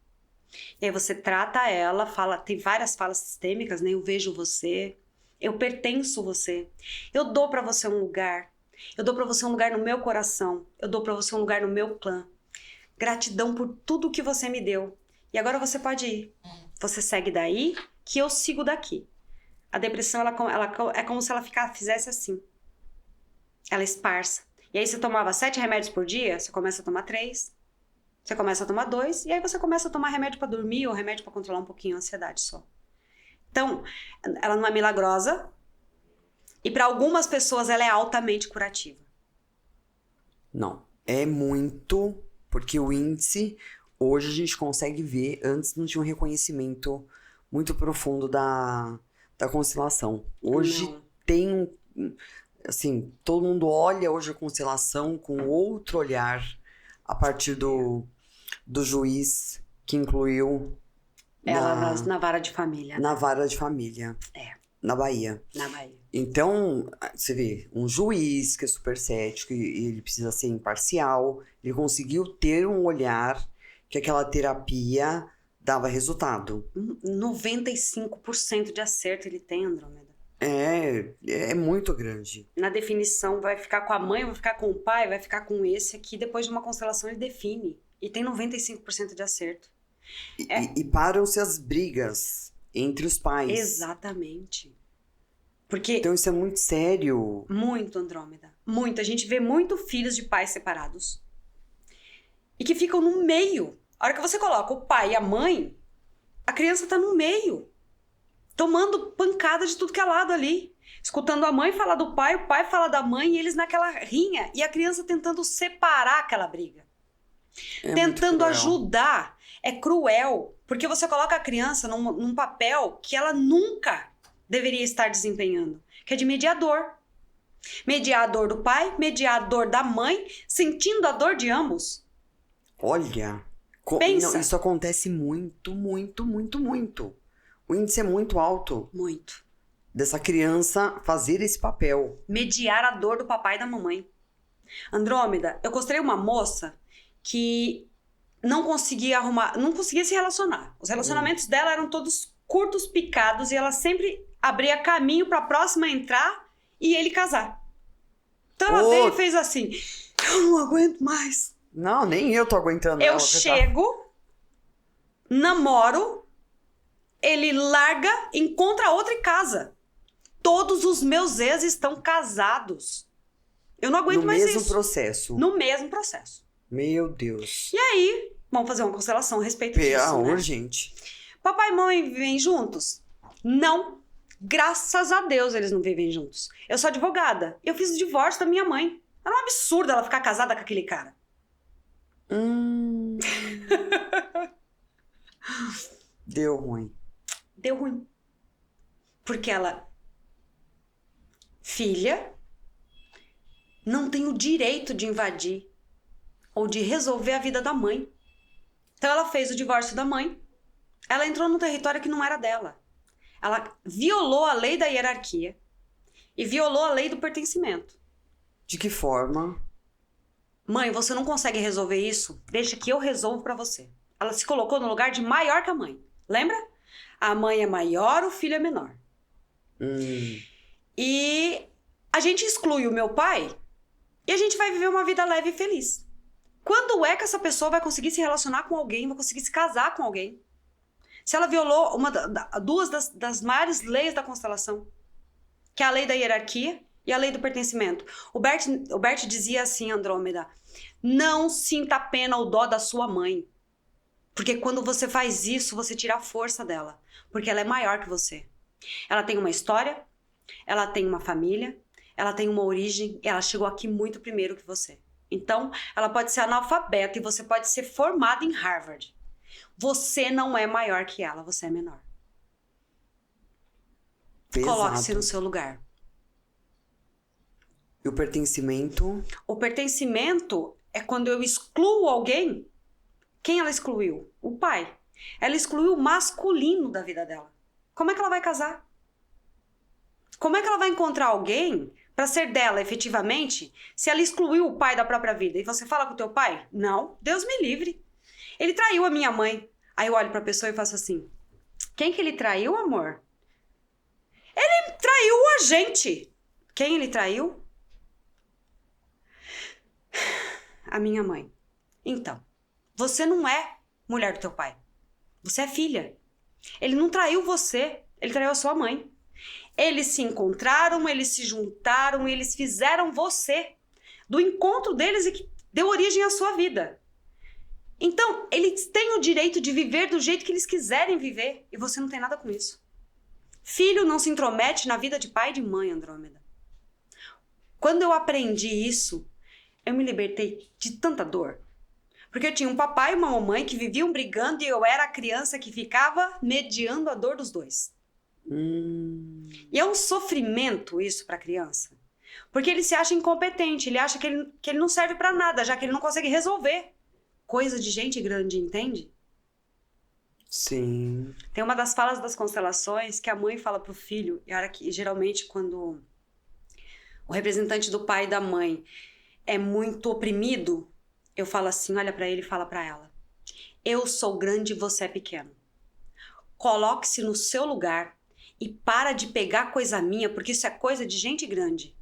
E aí você trata ela, fala, tem várias falas sistêmicas, né? Eu vejo você, eu pertenço a você, eu dou pra você um lugar, eu dou pra você um lugar no meu coração, eu dou pra você um lugar no meu clã. Gratidão por tudo que você me deu. E agora você pode ir. Você segue daí, que eu sigo daqui. A depressão, é como se ela fizesse assim. Ela esparça. E aí você tomava 7 remédios por dia, você começa a tomar 3. Você começa a tomar 2. E aí você começa a tomar remédio pra dormir ou remédio pra controlar um pouquinho a ansiedade só. Então, ela não é milagrosa. E pra algumas pessoas ela é altamente curativa. Não. É muito, porque o índice, hoje a gente consegue ver, antes não tinha um reconhecimento muito profundo da constelação. Hoje Não. tem, assim, todo mundo olha hoje a constelação com outro olhar a partir do juiz que incluiu Ela na vara de família. na vara de família. Na Bahia. Na Bahia. Então, você vê, um juiz que é super cético e ele precisa ser imparcial, ele conseguiu ter um olhar que aquela terapia dava resultado. 95% de acerto ele tem, Andrômeda. É muito grande. Na definição, vai ficar com a mãe, vai ficar com o pai, vai ficar com esse aqui. Depois de uma constelação, ele define. E tem 95% de acerto. E param-se as brigas entre os pais. Exatamente. Porque... Então isso é muito sério. Muito, Andrômeda. Muito. A gente vê muito filhos de pais separados. E que ficam no meio. A hora que você coloca o pai e a mãe, a criança tá no meio. Tomando pancada de tudo que é lado ali. Escutando a mãe falar do pai, o pai falar da mãe, e eles naquela rinha. E a criança tentando separar aquela briga. Tentando ajudar. É cruel. Porque você coloca a criança num papel que ela nunca deveria estar desempenhando. Que é de mediador. Mediador do pai, mediador da mãe, sentindo a dor de ambos. Olha, Pensa. Não, isso acontece muito, muito, muito, muito. O índice é muito alto. Muito. Dessa criança fazer esse papel. Mediar a dor do papai e da mamãe. Andrômeda, eu encontrei uma moça que não conseguia se relacionar. Os relacionamentos dela eram todos curtos, picados, e ela sempre abria caminho pra próxima entrar e ele casar. Então ela veio e fez assim: eu não aguento mais. Não, nem eu tô aguentando. Eu chego, namoro, ele larga, encontra outra e casa. Todos os meus ex estão casados. Eu não aguento mais isso. No mesmo processo. No mesmo processo. Meu Deus. E aí, vamos fazer uma constelação a respeito disso, né? Urgente. Papai e mãe vivem juntos? Não. Graças a Deus eles não vivem juntos. Eu sou advogada. Eu fiz o divórcio da minha mãe. Era um absurdo ela ficar casada com aquele cara. Deu ruim. Deu ruim. Porque ela, filha, não tem o direito de invadir ou de resolver a vida da mãe. Então ela fez o divórcio da mãe. Ela entrou num território que não era dela. Ela violou a lei da hierarquia e violou a lei do pertencimento. De que forma? Mãe, você não consegue resolver isso? Deixa que eu resolvo pra você. Ela se colocou no lugar de maior que a mãe. Lembra? A mãe é maior, o filho é menor. E a gente exclui o meu pai e a gente vai viver uma vida leve e feliz. Quando é que essa pessoa vai conseguir se relacionar com alguém, vai conseguir se casar com alguém? Se ela violou duas das maiores leis da constelação, que é a lei da hierarquia e a lei do pertencimento. O Bert dizia assim, Andrômeda: não sinta pena ou dó da sua mãe. Porque quando você faz isso, você tira a força dela. Porque ela é maior que você. Ela tem uma história, ela tem uma família, ela tem uma origem, e ela chegou aqui muito primeiro que você. Então, ela pode ser analfabeta e você pode ser formado em Harvard. Você não é maior que ela, você é menor. Pesado. Coloque-se no seu lugar. E o pertencimento? O pertencimento é quando eu excluo alguém. Quem ela excluiu? O pai. Ela excluiu o masculino da vida dela. Como é que ela vai casar? Como é que ela vai encontrar alguém para ser dela efetivamente se ela excluiu o pai da própria vida? E você fala com o teu pai? Não, Deus me livre. Ele traiu a minha mãe. Aí eu olho pra pessoa e faço assim: quem que ele traiu, amor? Ele traiu a gente. Quem ele traiu? A minha mãe. Então, você não é mulher do teu pai. Você é filha. Ele não traiu você, ele traiu a sua mãe. Eles se encontraram, eles se juntaram, eles fizeram você. Do encontro deles e que deu origem à sua vida. Então, eles têm o direito de viver do jeito que eles quiserem viver. E você não tem nada com isso. Filho não se intromete na vida de pai e de mãe, Andrômeda. Quando eu aprendi isso, eu me libertei de tanta dor. Porque eu tinha um papai e uma mamãe que viviam brigando e eu era a criança que ficava mediando a dor dos dois. E é um sofrimento isso para a criança. Porque ele se acha incompetente, ele acha que ele não serve para nada, já que ele não consegue resolver. Coisa de gente grande, entende? Sim. Tem uma das falas das constelações que a mãe fala pro filho, e era que geralmente quando o representante do pai e da mãe é muito oprimido, eu falo assim, olha para ele e fala para ela: eu sou grande e você é pequeno. Coloque-se no seu lugar e para de pegar coisa minha, porque isso é coisa de gente grande.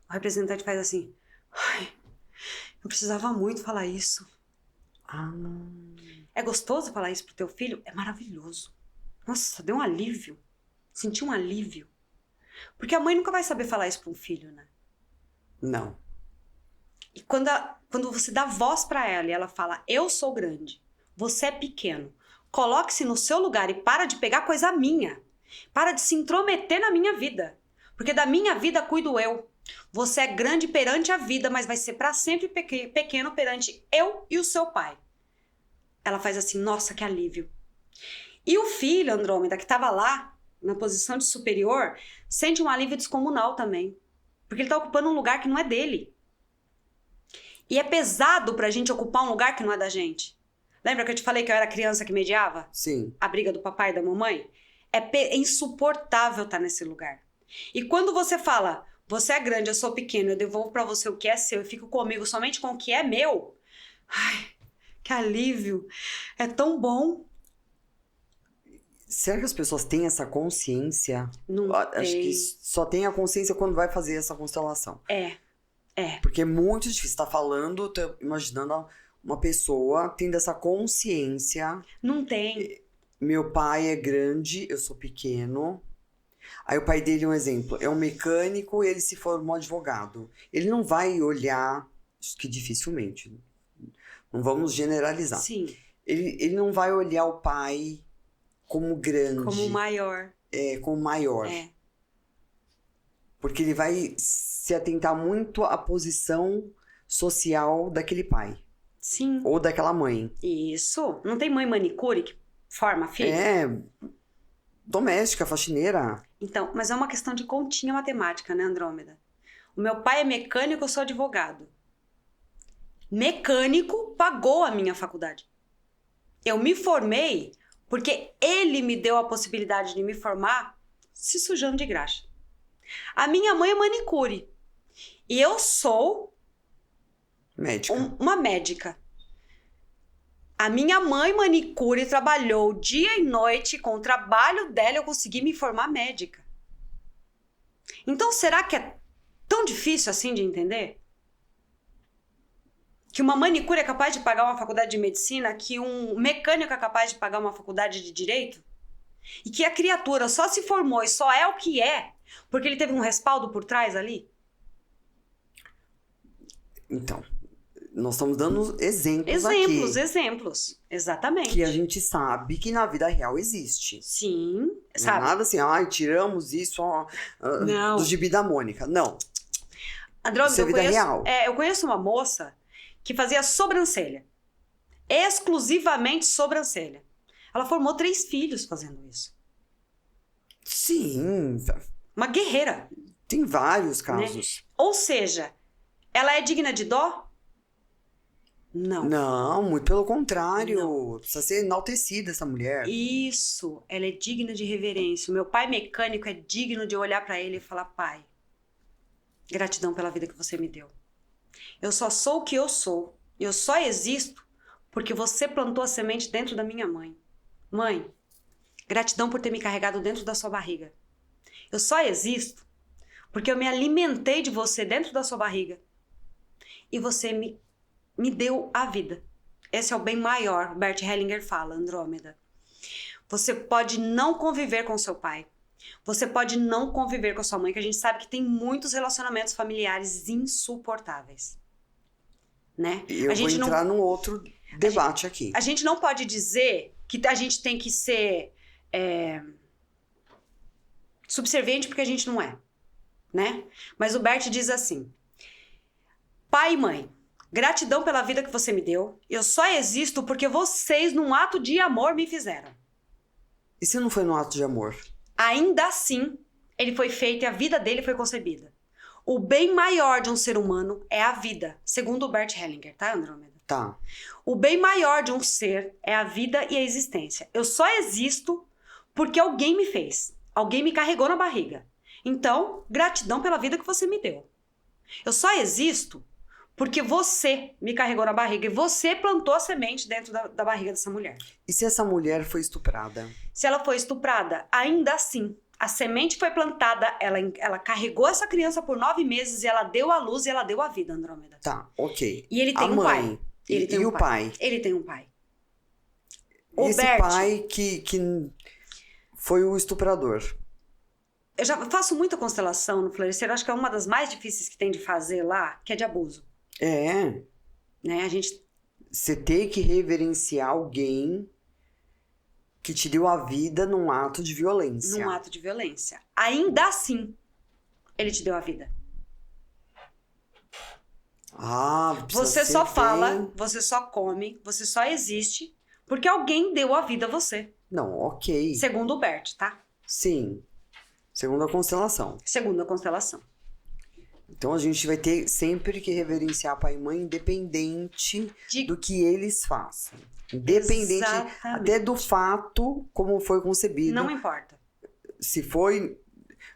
O representante faz assim, ai, eu precisava muito falar isso. É gostoso falar isso pro teu filho? É maravilhoso. Nossa, deu um alívio. Senti um alívio. Porque a mãe nunca vai saber falar isso para um filho, né? Não. E quando você dá voz para ela e ela fala, eu sou grande, você é pequeno, coloque-se no seu lugar e para de pegar coisa minha. Para de se intrometer na minha vida. Porque da minha vida cuido eu. Você é grande perante a vida, mas vai ser para sempre pequeno perante eu e o seu pai. Ela faz assim, nossa, que alívio. E o filho, Andrômeda, que estava lá, na posição de superior, sente um alívio descomunal também. Porque ele está ocupando um lugar que não é dele. E é pesado pra gente ocupar um lugar que não é da gente. Lembra que eu te falei que eu era criança que mediava? Sim. A briga do papai e da mamãe? É insuportável estar nesse lugar. E quando você fala, você é grande, eu sou pequeno, eu devolvo pra você o que é seu, eu fico comigo somente com o que é meu. Ai, que alívio. É tão bom. Será que as pessoas têm essa consciência? Não Acho tem. que só tem a consciência quando vai fazer essa constelação. É. Porque é muito difícil. Tá falando, tô imaginando uma pessoa tendo essa consciência. Não tem. Meu pai é grande, eu sou pequeno. Aí o pai dele, um exemplo, é um mecânico e ele se formou advogado. Ele não vai olhar, acho que dificilmente, não vamos generalizar. Sim. Ele não vai olhar o pai como grande. Como maior. Como maior. Porque ele vai se atentar muito à posição social daquele pai. Sim. Ou daquela mãe. Isso. Não tem mãe manicure que forma filho? Doméstica, faxineira. Então, mas é uma questão de continha matemática, né, Andrômeda? O meu pai é mecânico, eu sou advogado. Mecânico pagou a minha faculdade. Eu me formei porque ele me deu a possibilidade de me formar se sujando de graxa. A minha mãe é manicure. E eu sou Médica. uma médica. A minha mãe manicure trabalhou dia e noite, com o trabalho dela eu consegui me formar médica. Então será que é tão difícil assim de entender? Que uma manicure é capaz de pagar uma faculdade de medicina, que um mecânico é capaz de pagar uma faculdade de direito? E que a criatura só se formou e só é o que é porque ele teve um respaldo por trás ali? Então, nós estamos dando exemplos aqui. Exemplos. Exatamente. Que a gente sabe que na vida real existe. Sim, Não é sabe? nada assim, tiramos isso Não. do gibi da Mônica. Não. Andrômeda, Isso é vida real. Eu conheço uma moça que fazia sobrancelha. Exclusivamente sobrancelha. Ela formou 3 filhos fazendo isso. Sim. Uma guerreira. Tem vários casos. Ou seja, ela é digna de dó? Não. Não, muito pelo contrário. Não. Precisa ser enaltecida essa mulher. Isso, ela é digna de reverência. O meu pai mecânico é digno de eu olhar pra ele e falar: pai, gratidão pela vida que você me deu. Eu só sou o que eu sou. Eu só existo porque você plantou a semente dentro da minha mãe. Mãe, gratidão por ter me carregado dentro da sua barriga. Eu só existo porque eu me alimentei de você dentro da sua barriga. E você me deu a vida. Esse é o bem maior, Bert Hellinger fala, Andrômeda. Você pode não conviver com seu pai. Você pode não conviver com a sua mãe, que a gente sabe que tem muitos relacionamentos familiares insuportáveis. Né? Eu vou entrar num outro debate aqui. A gente não pode dizer que a gente tem que ser subserviente porque a gente não é. Né? Mas o Bert diz assim: pai e mãe, gratidão pela vida que você me deu. Eu só existo porque vocês, num ato de amor, me fizeram. E se não foi num ato de amor? Ainda assim, ele foi feito e a vida dele foi concebida. O bem maior de um ser humano é a vida, segundo o Bert Hellinger, tá, Andrômeda? Tá. O bem maior de um ser é a vida e a existência. Eu só existo porque alguém me fez. Alguém me carregou na barriga. Então, gratidão pela vida que você me deu. Eu só existo porque você me carregou na barriga e você plantou a semente dentro da barriga dessa mulher. E se essa mulher foi estuprada? Se ela foi estuprada, ainda assim, a semente foi plantada, ela carregou essa criança por 9 meses e ela deu a luz e ela deu a vida, Andrômeda. Tá, ok. E ele tem um pai. Ele tem um o pai? Ele tem um pai. Esse Bert, pai que foi o estuprador. Eu já faço muita constelação no Florescer, acho que é uma das mais difíceis que tem de fazer lá, que é de abuso. É. Né? Você tem que reverenciar alguém que te deu a vida num ato de violência. Num ato de violência. Ainda assim, ele te deu a vida. Você só fala, você só come, você só existe porque alguém deu a vida a você. Não, ok. Segundo o Bert, tá? Sim. Segundo a constelação. Segundo a constelação. Então a gente vai ter sempre que reverenciar pai e mãe, independente do que eles façam. Independente até do fato como foi concebido. Não importa. Se foi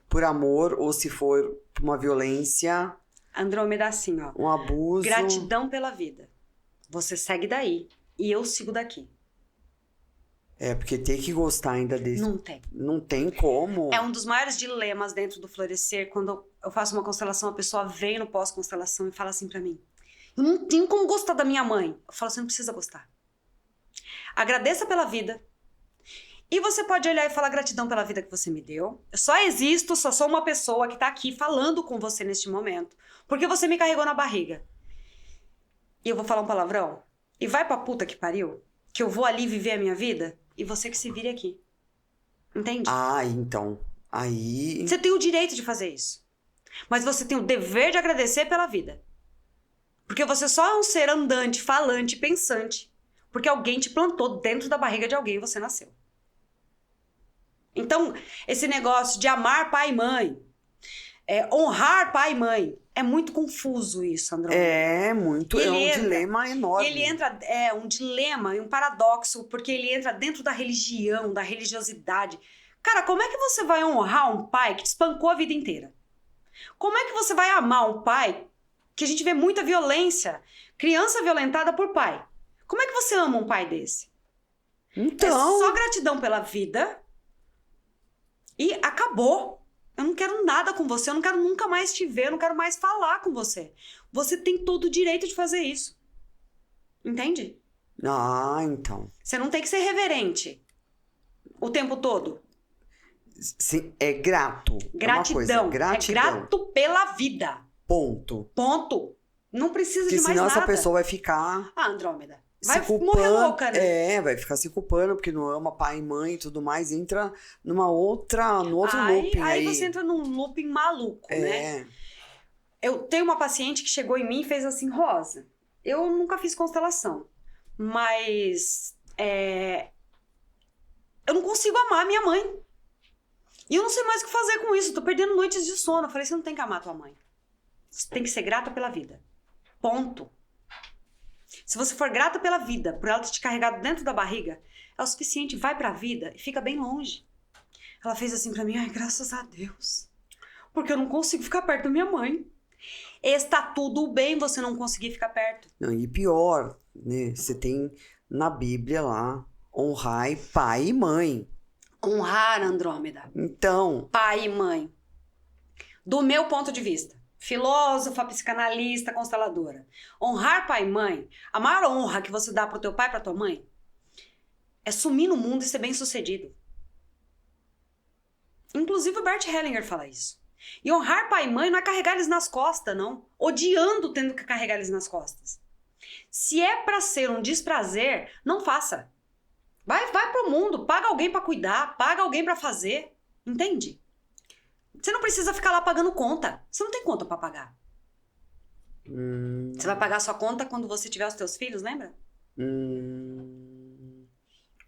por amor ou se for por uma violência. Andrômeda, assim, ó. Um abuso. Gratidão pela vida. Você segue daí e eu sigo daqui. É, porque tem que gostar ainda desse. Não tem. Não tem como. É um dos maiores dilemas dentro do Florescer. Quando eu faço uma constelação, a pessoa vem no pós-constelação e fala assim pra mim: eu não tenho como gostar da minha mãe. Eu falo, você não precisa gostar. Agradeça pela vida. E você pode olhar e falar gratidão pela vida que você me deu. Eu só existo, só sou uma pessoa que tá aqui falando com você neste momento. Porque você me carregou na barriga. E eu vou falar um palavrão. E vai pra puta que pariu. Que eu vou ali viver a minha vida. E você que se vire aqui. Entende? Ah, então. Aí. Você tem o direito de fazer isso. Mas você tem o dever de agradecer pela vida. Porque você só é um ser andante, falante, pensante. Porque alguém te plantou dentro da barriga de alguém e você nasceu. Então, esse negócio de amar pai e mãe, honrar pai e mãe, é muito confuso isso, Andrômeda. É muito, é um dilema enorme. E ele entra, um dilema e um paradoxo, porque ele entra dentro da religião, da religiosidade. Cara, como é que você vai honrar um pai que te espancou a vida inteira? Como é que você vai amar um pai que a gente vê muita violência, criança violentada por pai? Como é que você ama um pai desse? Então... É só gratidão pela vida e acabou. Eu não quero nada com você, eu não quero nunca mais te ver, eu não quero mais falar com você. Você tem todo o direito de fazer isso. Entende? Ah, então. Você não tem que ser reverente o tempo todo. Sim, é grato. Gratidão. É uma coisa, gratidão. É grato pela vida. Ponto. Ponto. Não precisa porque de mais nada. nada. Porque senão essa pessoa vai ficar... Ah, Andrômeda. Vai se culpando, morrer louca, né? vai ficar se culpando porque não ama pai e mãe e tudo mais. Entra no outro looping aí. Aí você entra num looping maluco, né? Eu tenho uma paciente que chegou em mim e fez assim, Rosa, eu nunca fiz constelação, mas eu não consigo amar minha mãe. E eu não sei mais o que fazer com isso, tô perdendo noites de sono. Eu falei, você não tem que amar tua mãe. Você tem que ser grata pela vida. Ponto. Se você for grata pela vida, por ela ter te carregado dentro da barriga, é o suficiente, vai pra vida e fica bem longe. Ela fez assim pra mim, ai, graças a Deus. Porque eu não consigo ficar perto da minha mãe. Está tudo bem você não conseguir ficar perto. Não, e pior, né? Você tem na Bíblia lá, honrai pai e mãe. Honrar, Andrômeda. Então. Pai e mãe. Do meu ponto de vista. Filósofa, psicanalista, consteladora. Honrar pai e mãe, a maior honra que você dá pro teu pai e pra tua mãe é sumir no mundo e ser bem sucedido. Inclusive o Bert Hellinger fala isso. E honrar pai e mãe não é carregar eles nas costas, não. Odiando tendo que carregar eles nas costas. Se é pra ser um desprazer, não faça. Vai pro mundo, paga alguém pra cuidar, paga alguém pra fazer. Entende? Você não precisa ficar lá pagando conta. Você não tem conta pra pagar. Você vai pagar a sua conta quando você tiver os teus filhos, lembra?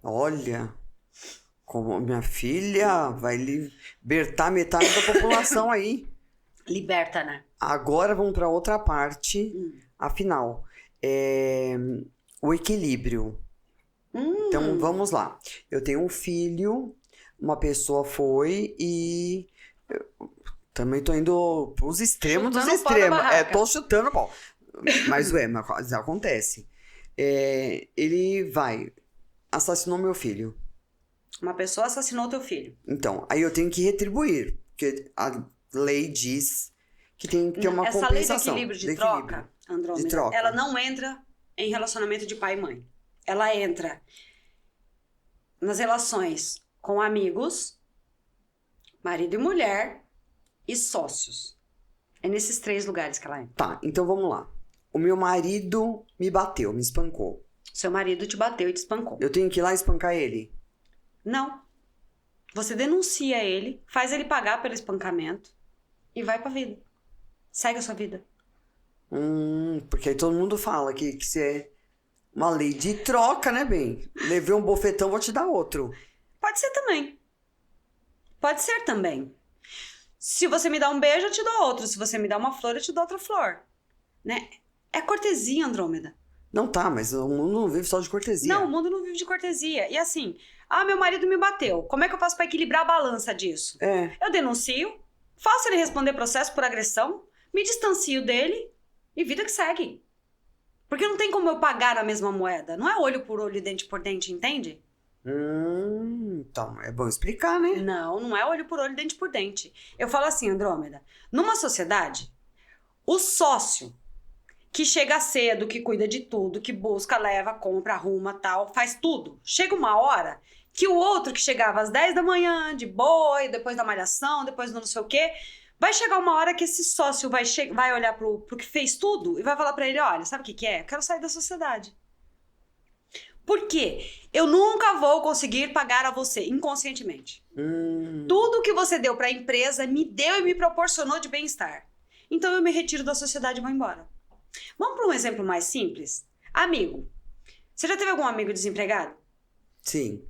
Olha, como minha filha vai libertar metade da população aí. Liberta, né? Agora vamos para outra parte, afinal, o equilíbrio. Então vamos lá. Eu tenho um filho, uma pessoa foi e também tô indo pros extremos dos extremos. Tô chutando o pau. Mas mas acontece. Ele assassinou meu filho. Uma pessoa assassinou teu filho. Então, aí eu tenho que retribuir, porque a lei diz que tem que ter uma compensação. Essa lei do equilíbrio de troca, Andrômeda, ela não entra em relacionamento de pai e mãe. Ela entra nas relações com amigos, marido e mulher e sócios. É nesses 3 lugares que ela entra. Tá, então vamos lá. O meu marido me bateu, me espancou. Seu marido te bateu e te espancou. Eu tenho que ir lá espancar ele? Não. Você denuncia ele, faz ele pagar pelo espancamento e vai pra vida. Segue a sua vida. Porque aí todo mundo fala que isso é uma lei de troca, né, bem? Levei um bofetão, vou te dar outro. Pode ser também. Pode ser também. Se você me dá um beijo, eu te dou outro. Se você me dá uma flor, eu te dou outra flor. Né? É cortesia, Andrômeda. Não tá, mas o mundo não vive só de cortesia. Não, o mundo não vive de cortesia. E assim, meu marido me bateu. Como é que eu faço pra equilibrar a balança disso? Eu denuncio, faço ele responder processo por agressão, me distancio dele e vida que segue. Porque não tem como eu pagar na mesma moeda. Não é olho por olho, dente por dente, entende? Então, é bom explicar, né? Não é olho por olho, dente por dente. Eu falo assim, Andrômeda, numa sociedade, o sócio que chega cedo, que cuida de tudo, que busca, leva, compra, arruma, tal, faz tudo. Chega uma hora que o outro que chegava às 10 da manhã, de boa, e depois da malhação, depois do não sei o quê, vai chegar uma hora que esse sócio vai olhar pro que fez tudo e vai falar pra ele, olha, sabe o que é? Eu quero sair da sociedade. Por quê? Eu nunca vou conseguir pagar a você inconscientemente. Tudo que você deu pra empresa me deu e me proporcionou de bem-estar. Então eu me retiro da sociedade e vou embora. Vamos para um exemplo mais simples? Amigo. Você já teve algum amigo desempregado? Sim.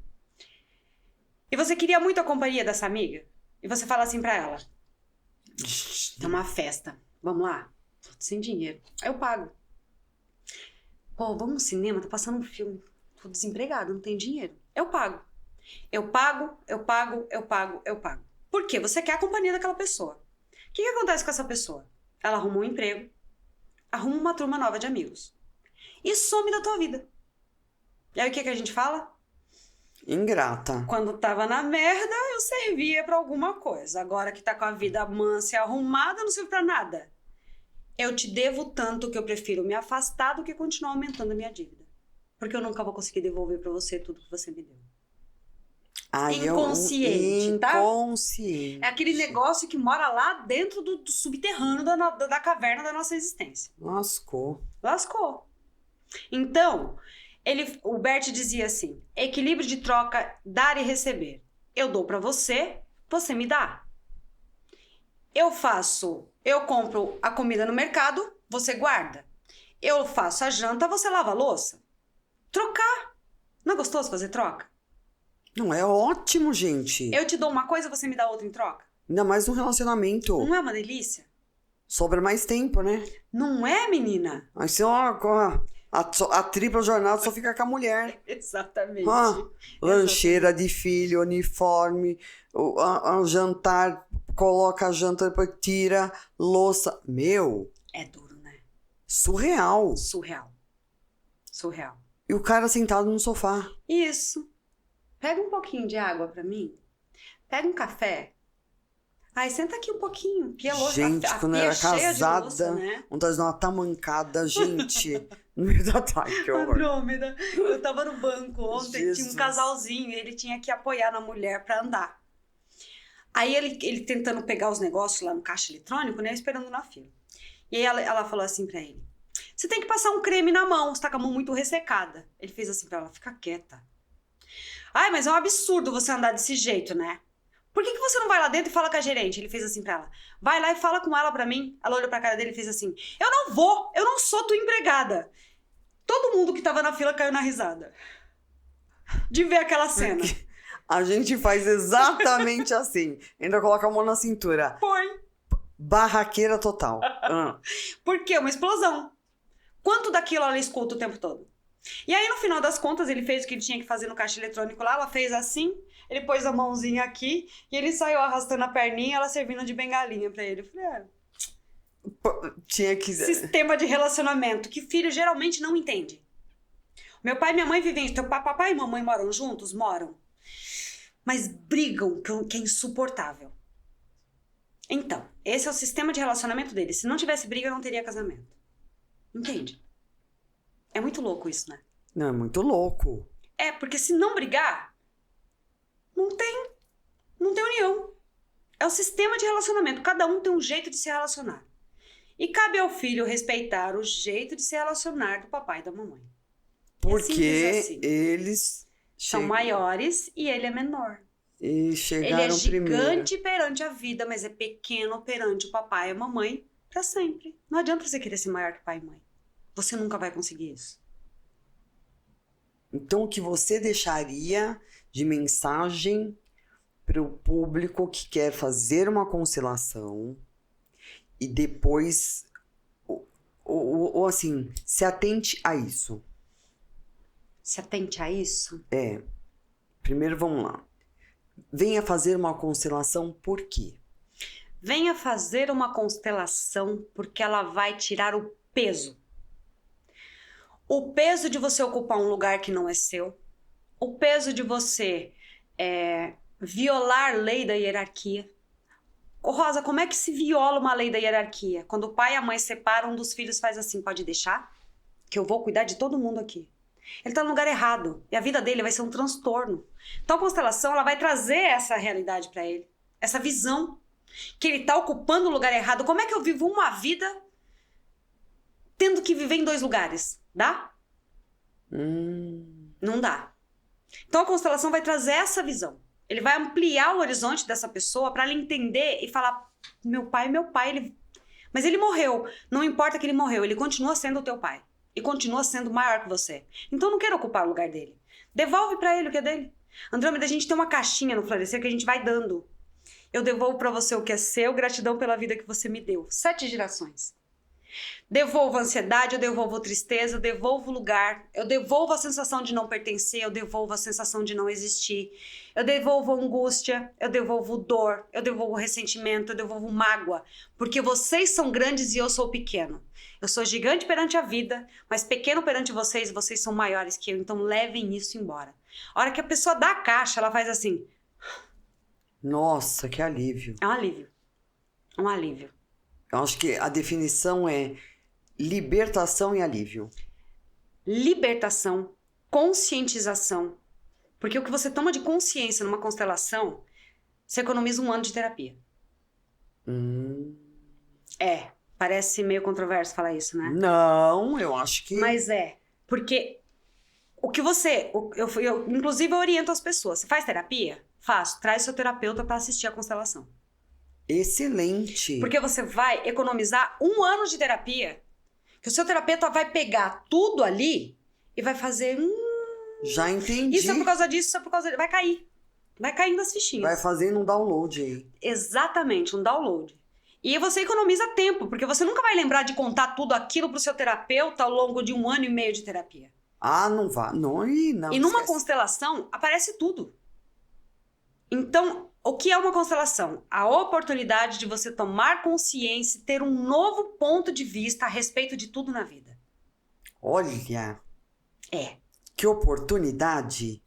E você queria muito a companhia dessa amiga? E você fala assim pra ela: tem uma festa, vamos lá? Tô sem dinheiro. Aí eu pago. Pô, vamos no cinema, tá passando um filme. Tô desempregado, não tenho dinheiro. Eu pago. Eu pago. Por quê? Você quer a companhia daquela pessoa. O que acontece com essa pessoa? Ela arruma um emprego, arruma uma turma nova de amigos e some da tua vida. E aí o que a gente fala? Ingrata. Quando tava na merda, eu servia pra alguma coisa. Agora que tá com a vida mansa e arrumada, não serve pra nada. Eu te devo tanto que eu prefiro me afastar do que continuar aumentando a minha dívida. Porque eu nunca vou conseguir devolver pra você tudo que você me deu. Inconsciente, tá? Inconsciente. É aquele negócio que mora lá dentro do subterrâneo da caverna da nossa existência. Lascou. Então, o Bert dizia assim: equilíbrio de troca, dar e receber. Eu dou pra você, você me dá. Eu compro a comida no mercado, você guarda. Eu faço a janta, você lava a louça. Trocar. Não é gostoso fazer troca? Não, é ótimo, gente. Eu te dou uma coisa, você me dá outra em troca? Ainda mais um relacionamento. Não é uma delícia? Sobra mais tempo, né? Não é, menina? Aí você, a tripla jornada só fica com a mulher. Exatamente. Lancheira de filho, uniforme, o jantar, coloca a janta, depois tira, louça. Meu. É duro, né? Surreal. E o cara sentado no sofá. Isso. Pega um pouquinho de água pra mim. Pega um café. Ai, senta aqui um pouquinho. Gente, quando eu era casada, louça, né? vontade de dar uma tamancada, gente, no meio da tarde, que horror. Andrômeda, eu tava no banco ontem, Jesus. tinha um casalzinho, ele tinha que apoiar na mulher pra andar. Aí ele tentando pegar os negócios lá no caixa eletrônico, né? Esperando na fila. E aí ela falou assim pra ele: você tem que passar um creme na mão, você tá com a mão muito ressecada. Ele fez assim pra ela: fica quieta. Ai, mas é um absurdo você andar desse jeito, né? Por que você não vai lá dentro e fala com a gerente? Ele fez assim pra ela: vai lá e fala com ela pra mim. Ela olhou pra cara dele e fez assim: eu não vou, eu não sou tua empregada. Todo mundo que tava na fila caiu na risada de ver aquela cena. A gente faz exatamente assim. Ainda coloca a mão na cintura. Foi. Barraqueira total. Por quê? Uma explosão. Quanto daquilo ela escuta o tempo todo? E aí, no final das contas, ele fez o que ele tinha que fazer no caixa eletrônico lá. Ela fez assim, ele pôs a mãozinha aqui e ele saiu arrastando a perninha, ela servindo de bengalinha pra ele. Eu falei: tinha que... sistema de relacionamento que filho geralmente não entende. Meu pai e minha mãe vivem... Teu papai e mamãe moram juntos? Moram. Mas brigam, que é insuportável. Então, esse é o sistema de relacionamento dele. Se não tivesse briga, não teria casamento. Entende? É muito louco isso, né? Não, é muito louco. É, porque se não brigar, não tem união. É o sistema de relacionamento. Cada um tem um jeito de se relacionar. E cabe ao filho respeitar o jeito de se relacionar do papai e da mamãe. Porque assim. eles... São maiores e ele é menor. E chegaram ele é gigante primeiro. perante a vida, mas é pequeno perante o papai e a mamãe pra sempre. Não adianta você querer ser maior que pai e mãe. Você nunca vai conseguir isso. Então, o que você deixaria de mensagem para o público que quer fazer uma constelação e depois, ou assim, se atente a isso? Se atente a isso? Primeiro, vamos lá. Venha fazer uma constelação por quê? Venha fazer uma constelação porque ela vai tirar o peso. O peso de você ocupar um lugar que não é seu. O peso de você violar lei da hierarquia. Ô Rosa, como é que se viola uma lei da hierarquia? Quando o pai e a mãe separam, um dos filhos faz assim: pode deixar, que eu vou cuidar de todo mundo aqui. Ele tá no lugar errado e a vida dele vai ser um transtorno. Então a constelação ela vai trazer essa realidade para ele, essa visão que ele tá ocupando o lugar errado. Como é que eu vivo uma vida tendo que viver em 2 lugares? Dá? Não dá. Então a constelação vai trazer essa visão. Ele vai ampliar o horizonte dessa pessoa para ela entender e falar: meu pai, mas ele morreu. Não importa que ele morreu, ele continua sendo o teu pai. E continua sendo maior que você. Então não quero ocupar o lugar dele. Devolve pra ele o que é dele. Andrômeda, a gente tem uma caixinha no Florescer que a gente vai dando. Eu devolvo pra você o que é seu, gratidão pela vida que você me deu. 7 gerações. Devolvo a ansiedade, eu devolvo tristeza, eu devolvo o lugar, eu devolvo a sensação de não pertencer, eu devolvo a sensação de não existir, eu devolvo a angústia, eu devolvo dor, eu devolvo ressentimento, eu devolvo mágoa, porque vocês são grandes e eu sou pequeno. Eu sou gigante perante a vida, mas pequeno perante vocês, vocês são maiores que eu, então levem isso embora. A hora que a pessoa dá a caixa, ela faz assim. Nossa, que alívio. É um alívio. É um alívio. Eu acho que a definição é libertação e alívio. Libertação, conscientização. Porque o que você toma de consciência numa constelação, você economiza 1 ano de terapia. Parece meio controverso falar isso, né? Não, eu acho que... Mas porque o que você... inclusive, eu oriento as pessoas. Você faz terapia? Faço. Traz seu terapeuta para assistir a constelação. Excelente. Porque você vai economizar 1 ano de terapia, que o seu terapeuta vai pegar tudo ali e vai fazer... Já entendi. Isso é por causa disso, isso é por causa... Vai cair. Vai caindo as fichinhas. Vai fazendo um download aí. Exatamente, um download. E você economiza tempo, porque você nunca vai lembrar de contar tudo aquilo pro seu terapeuta ao longo de 1 ano e meio de terapia. Ah, não vai. Não, não. E numa esquece. constelação, aparece tudo. Então, o que é uma constelação? A oportunidade de você tomar consciência e ter um novo ponto de vista a respeito de tudo na vida. Olha. É Que oportunidade.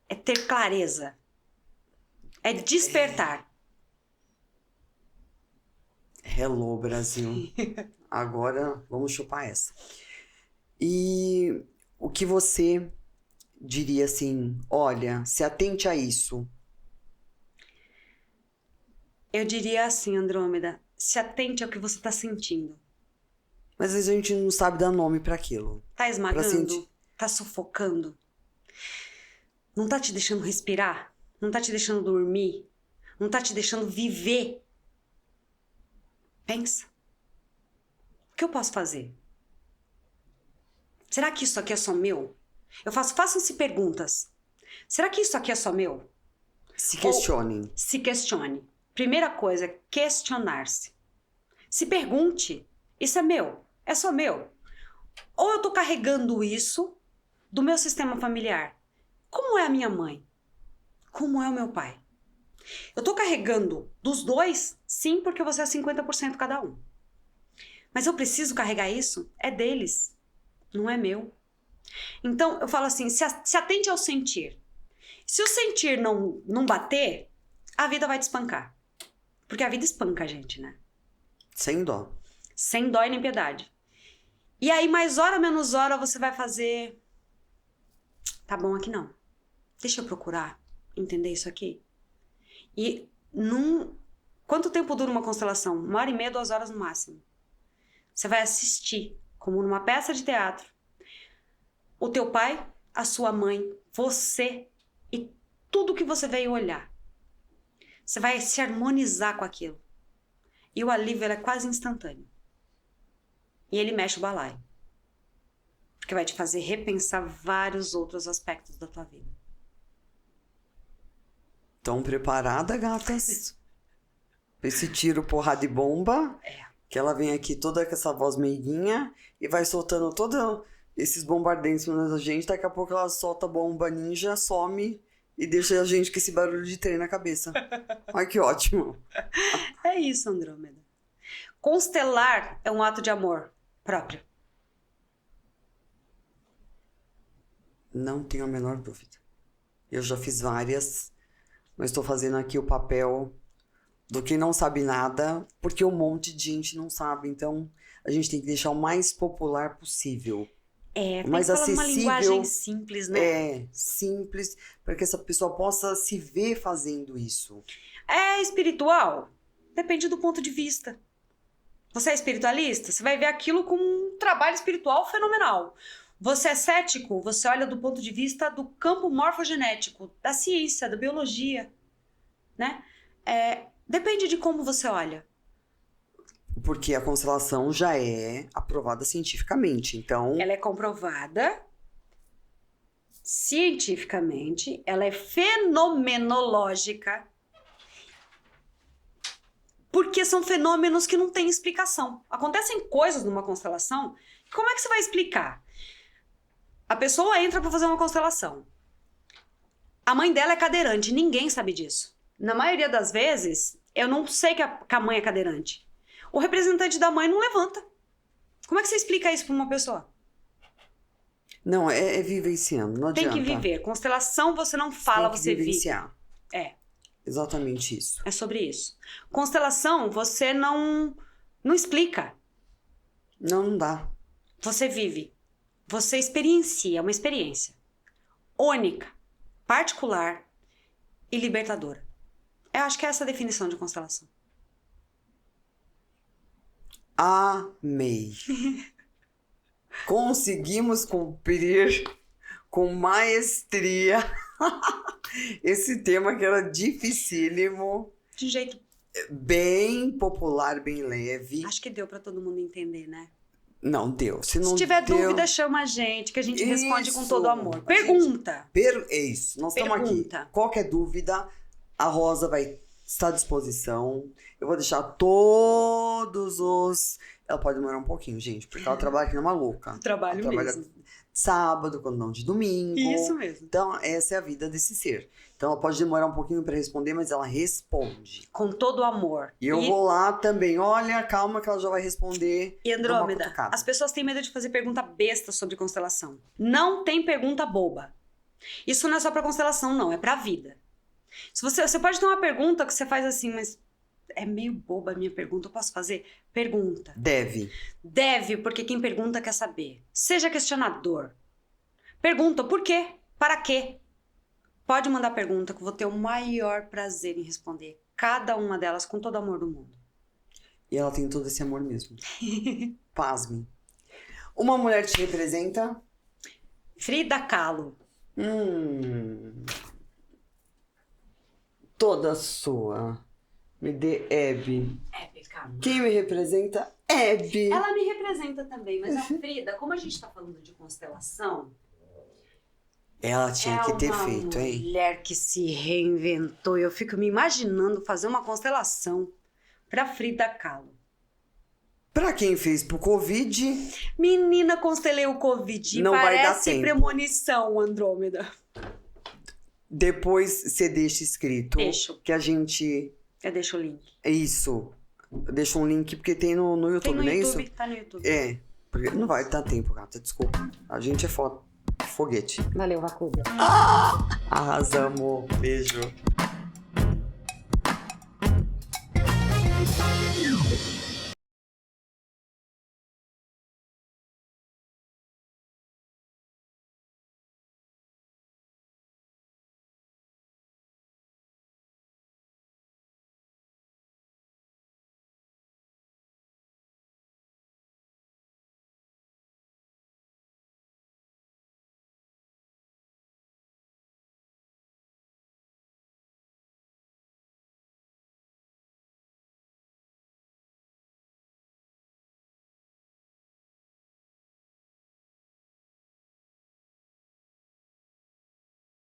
É ter clareza. É despertar. Hello, Brasil. Agora vamos chupar essa. E o que você diria assim? Olha, se atente a isso. Eu diria assim, Andrômeda, se atente ao que você tá sentindo. Mas às vezes a gente não sabe dar nome pra aquilo. Tá esmagando? sentir. Tá sufocando? Não tá te deixando respirar? Não tá te deixando dormir? Não tá te deixando viver? Pensa. O que eu posso fazer? Será que isso aqui é só meu? Façam-se perguntas. Será que isso aqui é só meu? Se questionem. Se questione. Primeira coisa é questionar-se. Se pergunte, isso é meu? É só meu? Ou eu tô carregando isso do meu sistema familiar? Como é a minha mãe? Como é o meu pai? Eu tô carregando dos dois, sim, porque você é 50% cada um. Mas eu preciso carregar isso? É deles, não é meu. Então, eu falo assim, se atente ao sentir. Se o sentir não bater, a vida vai te espancar. Porque a vida espanca a gente, né? Sem dó. Sem dó e nem piedade. E aí, mais hora, menos hora, você vai fazer... Tá bom, aqui não. Deixa eu procurar entender isso aqui. E quanto tempo dura uma constelação? 1h30, 2 horas no máximo. Você vai assistir, como numa peça de teatro, o teu pai, a sua mãe, você e tudo que você veio olhar. Você vai se harmonizar com aquilo. E o alívio é quase instantâneo. E ele mexe o balaio. Porque vai te fazer repensar vários outros aspectos da tua vida. Tão preparada, gatas? Esse tiro, porrada e bomba. Que ela vem aqui toda com essa voz meiguinha e vai soltando todos esses bombardeios na gente. Daqui a pouco ela solta a bomba ninja, some e deixa a gente com esse barulho de trem na cabeça. Ai, que ótimo. É isso, Andrômeda. Constelar é um ato de amor próprio. Não tenho a menor dúvida. Eu já fiz várias, mas estou fazendo aqui o papel do quem não sabe nada, porque um monte de gente não sabe. Então, a gente tem que deixar o mais popular possível. Tem mais que falar acessível. uma linguagem simples, né? Simples, para que essa pessoa possa se ver fazendo isso. É espiritual? Depende do ponto de vista. Você é espiritualista? Você vai ver aquilo como um trabalho espiritual fenomenal. Você é cético? Você olha do ponto de vista do campo morfogenético, da ciência, da biologia, né? Depende de como você olha. Porque a constelação já é aprovada cientificamente, então... Ela é comprovada cientificamente, ela é fenomenológica, porque são fenômenos que não têm explicação. Acontecem coisas numa constelação, como é que você vai explicar? A pessoa entra para fazer uma constelação. A mãe dela é cadeirante, ninguém sabe disso. Na maioria das vezes, eu não sei que a mãe é cadeirante. O representante da mãe não levanta. Como é que você explica isso para uma pessoa? Não, é vivenciando, não adianta. Tem que viver. Constelação você não fala, você vivenciar. vive. Exatamente isso. É sobre isso. Constelação você não explica. Não dá. Você vive. Você experiencia, é uma experiência única, particular e libertadora. Eu acho que é essa a definição de constelação. Amei. Conseguimos cumprir com maestria esse tema que era dificílimo. De jeito... bem popular, bem leve. Acho que deu para todo mundo entender, né? Não deu. Se tiver deu... dúvida, chama a gente, que a gente responde com todo amor. A Pergunta. É isso. Nós estamos aqui. Qualquer dúvida, a Rosa vai estar à disposição. Eu vou deixar todos os... Ela pode demorar um pouquinho, gente, porque ela trabalha aqui na maluca. Trabalho ela mesmo. Trabalha de sábado, quando não de domingo. Isso mesmo. Então, essa é a vida desse ser. Então, ela pode demorar um pouquinho para responder, mas ela responde. Com todo amor. E eu vou lá também. Olha, calma que ela já vai responder. E Andrômeda, as pessoas têm medo de fazer pergunta besta sobre constelação. Não tem pergunta boba. Isso não é só pra constelação, não. É pra vida. Se você pode ter uma pergunta que você faz assim, mas é meio boba a minha pergunta, eu posso fazer? Pergunta. Deve, porque quem pergunta quer saber. Seja questionador. Pergunta por quê? Para quê? Pode mandar pergunta que eu vou ter o maior prazer em responder. cada uma delas com todo o amor do mundo. E ela tem todo esse amor mesmo. Pasme. Uma mulher te representa? Frida Kahlo. Toda sua. Me dê Hebe. Hebe Camargo. Quem me representa? Hebe. Ela me representa também, mas a Frida, como a gente tá falando de constelação, Ela tinha que ter feito, uma hein? mulher que se reinventou. Eu fico me imaginando fazer uma constelação pra Frida Kahlo. Pra quem fez pro Covid, Menina, constelei o Covid. Não vai dar Parece tempo. premonição, Andrômeda. depois você deixa escrito Deixo. que a gente... Eu deixo o link. Isso. Deixa um link porque tem no YouTube, Tem no não é YouTube, isso? tá no YouTube. É. Porque não vai dar tempo, gata. Desculpa. A gente é foguete. Valeu, Vacuda. Arrasamos. Beijo.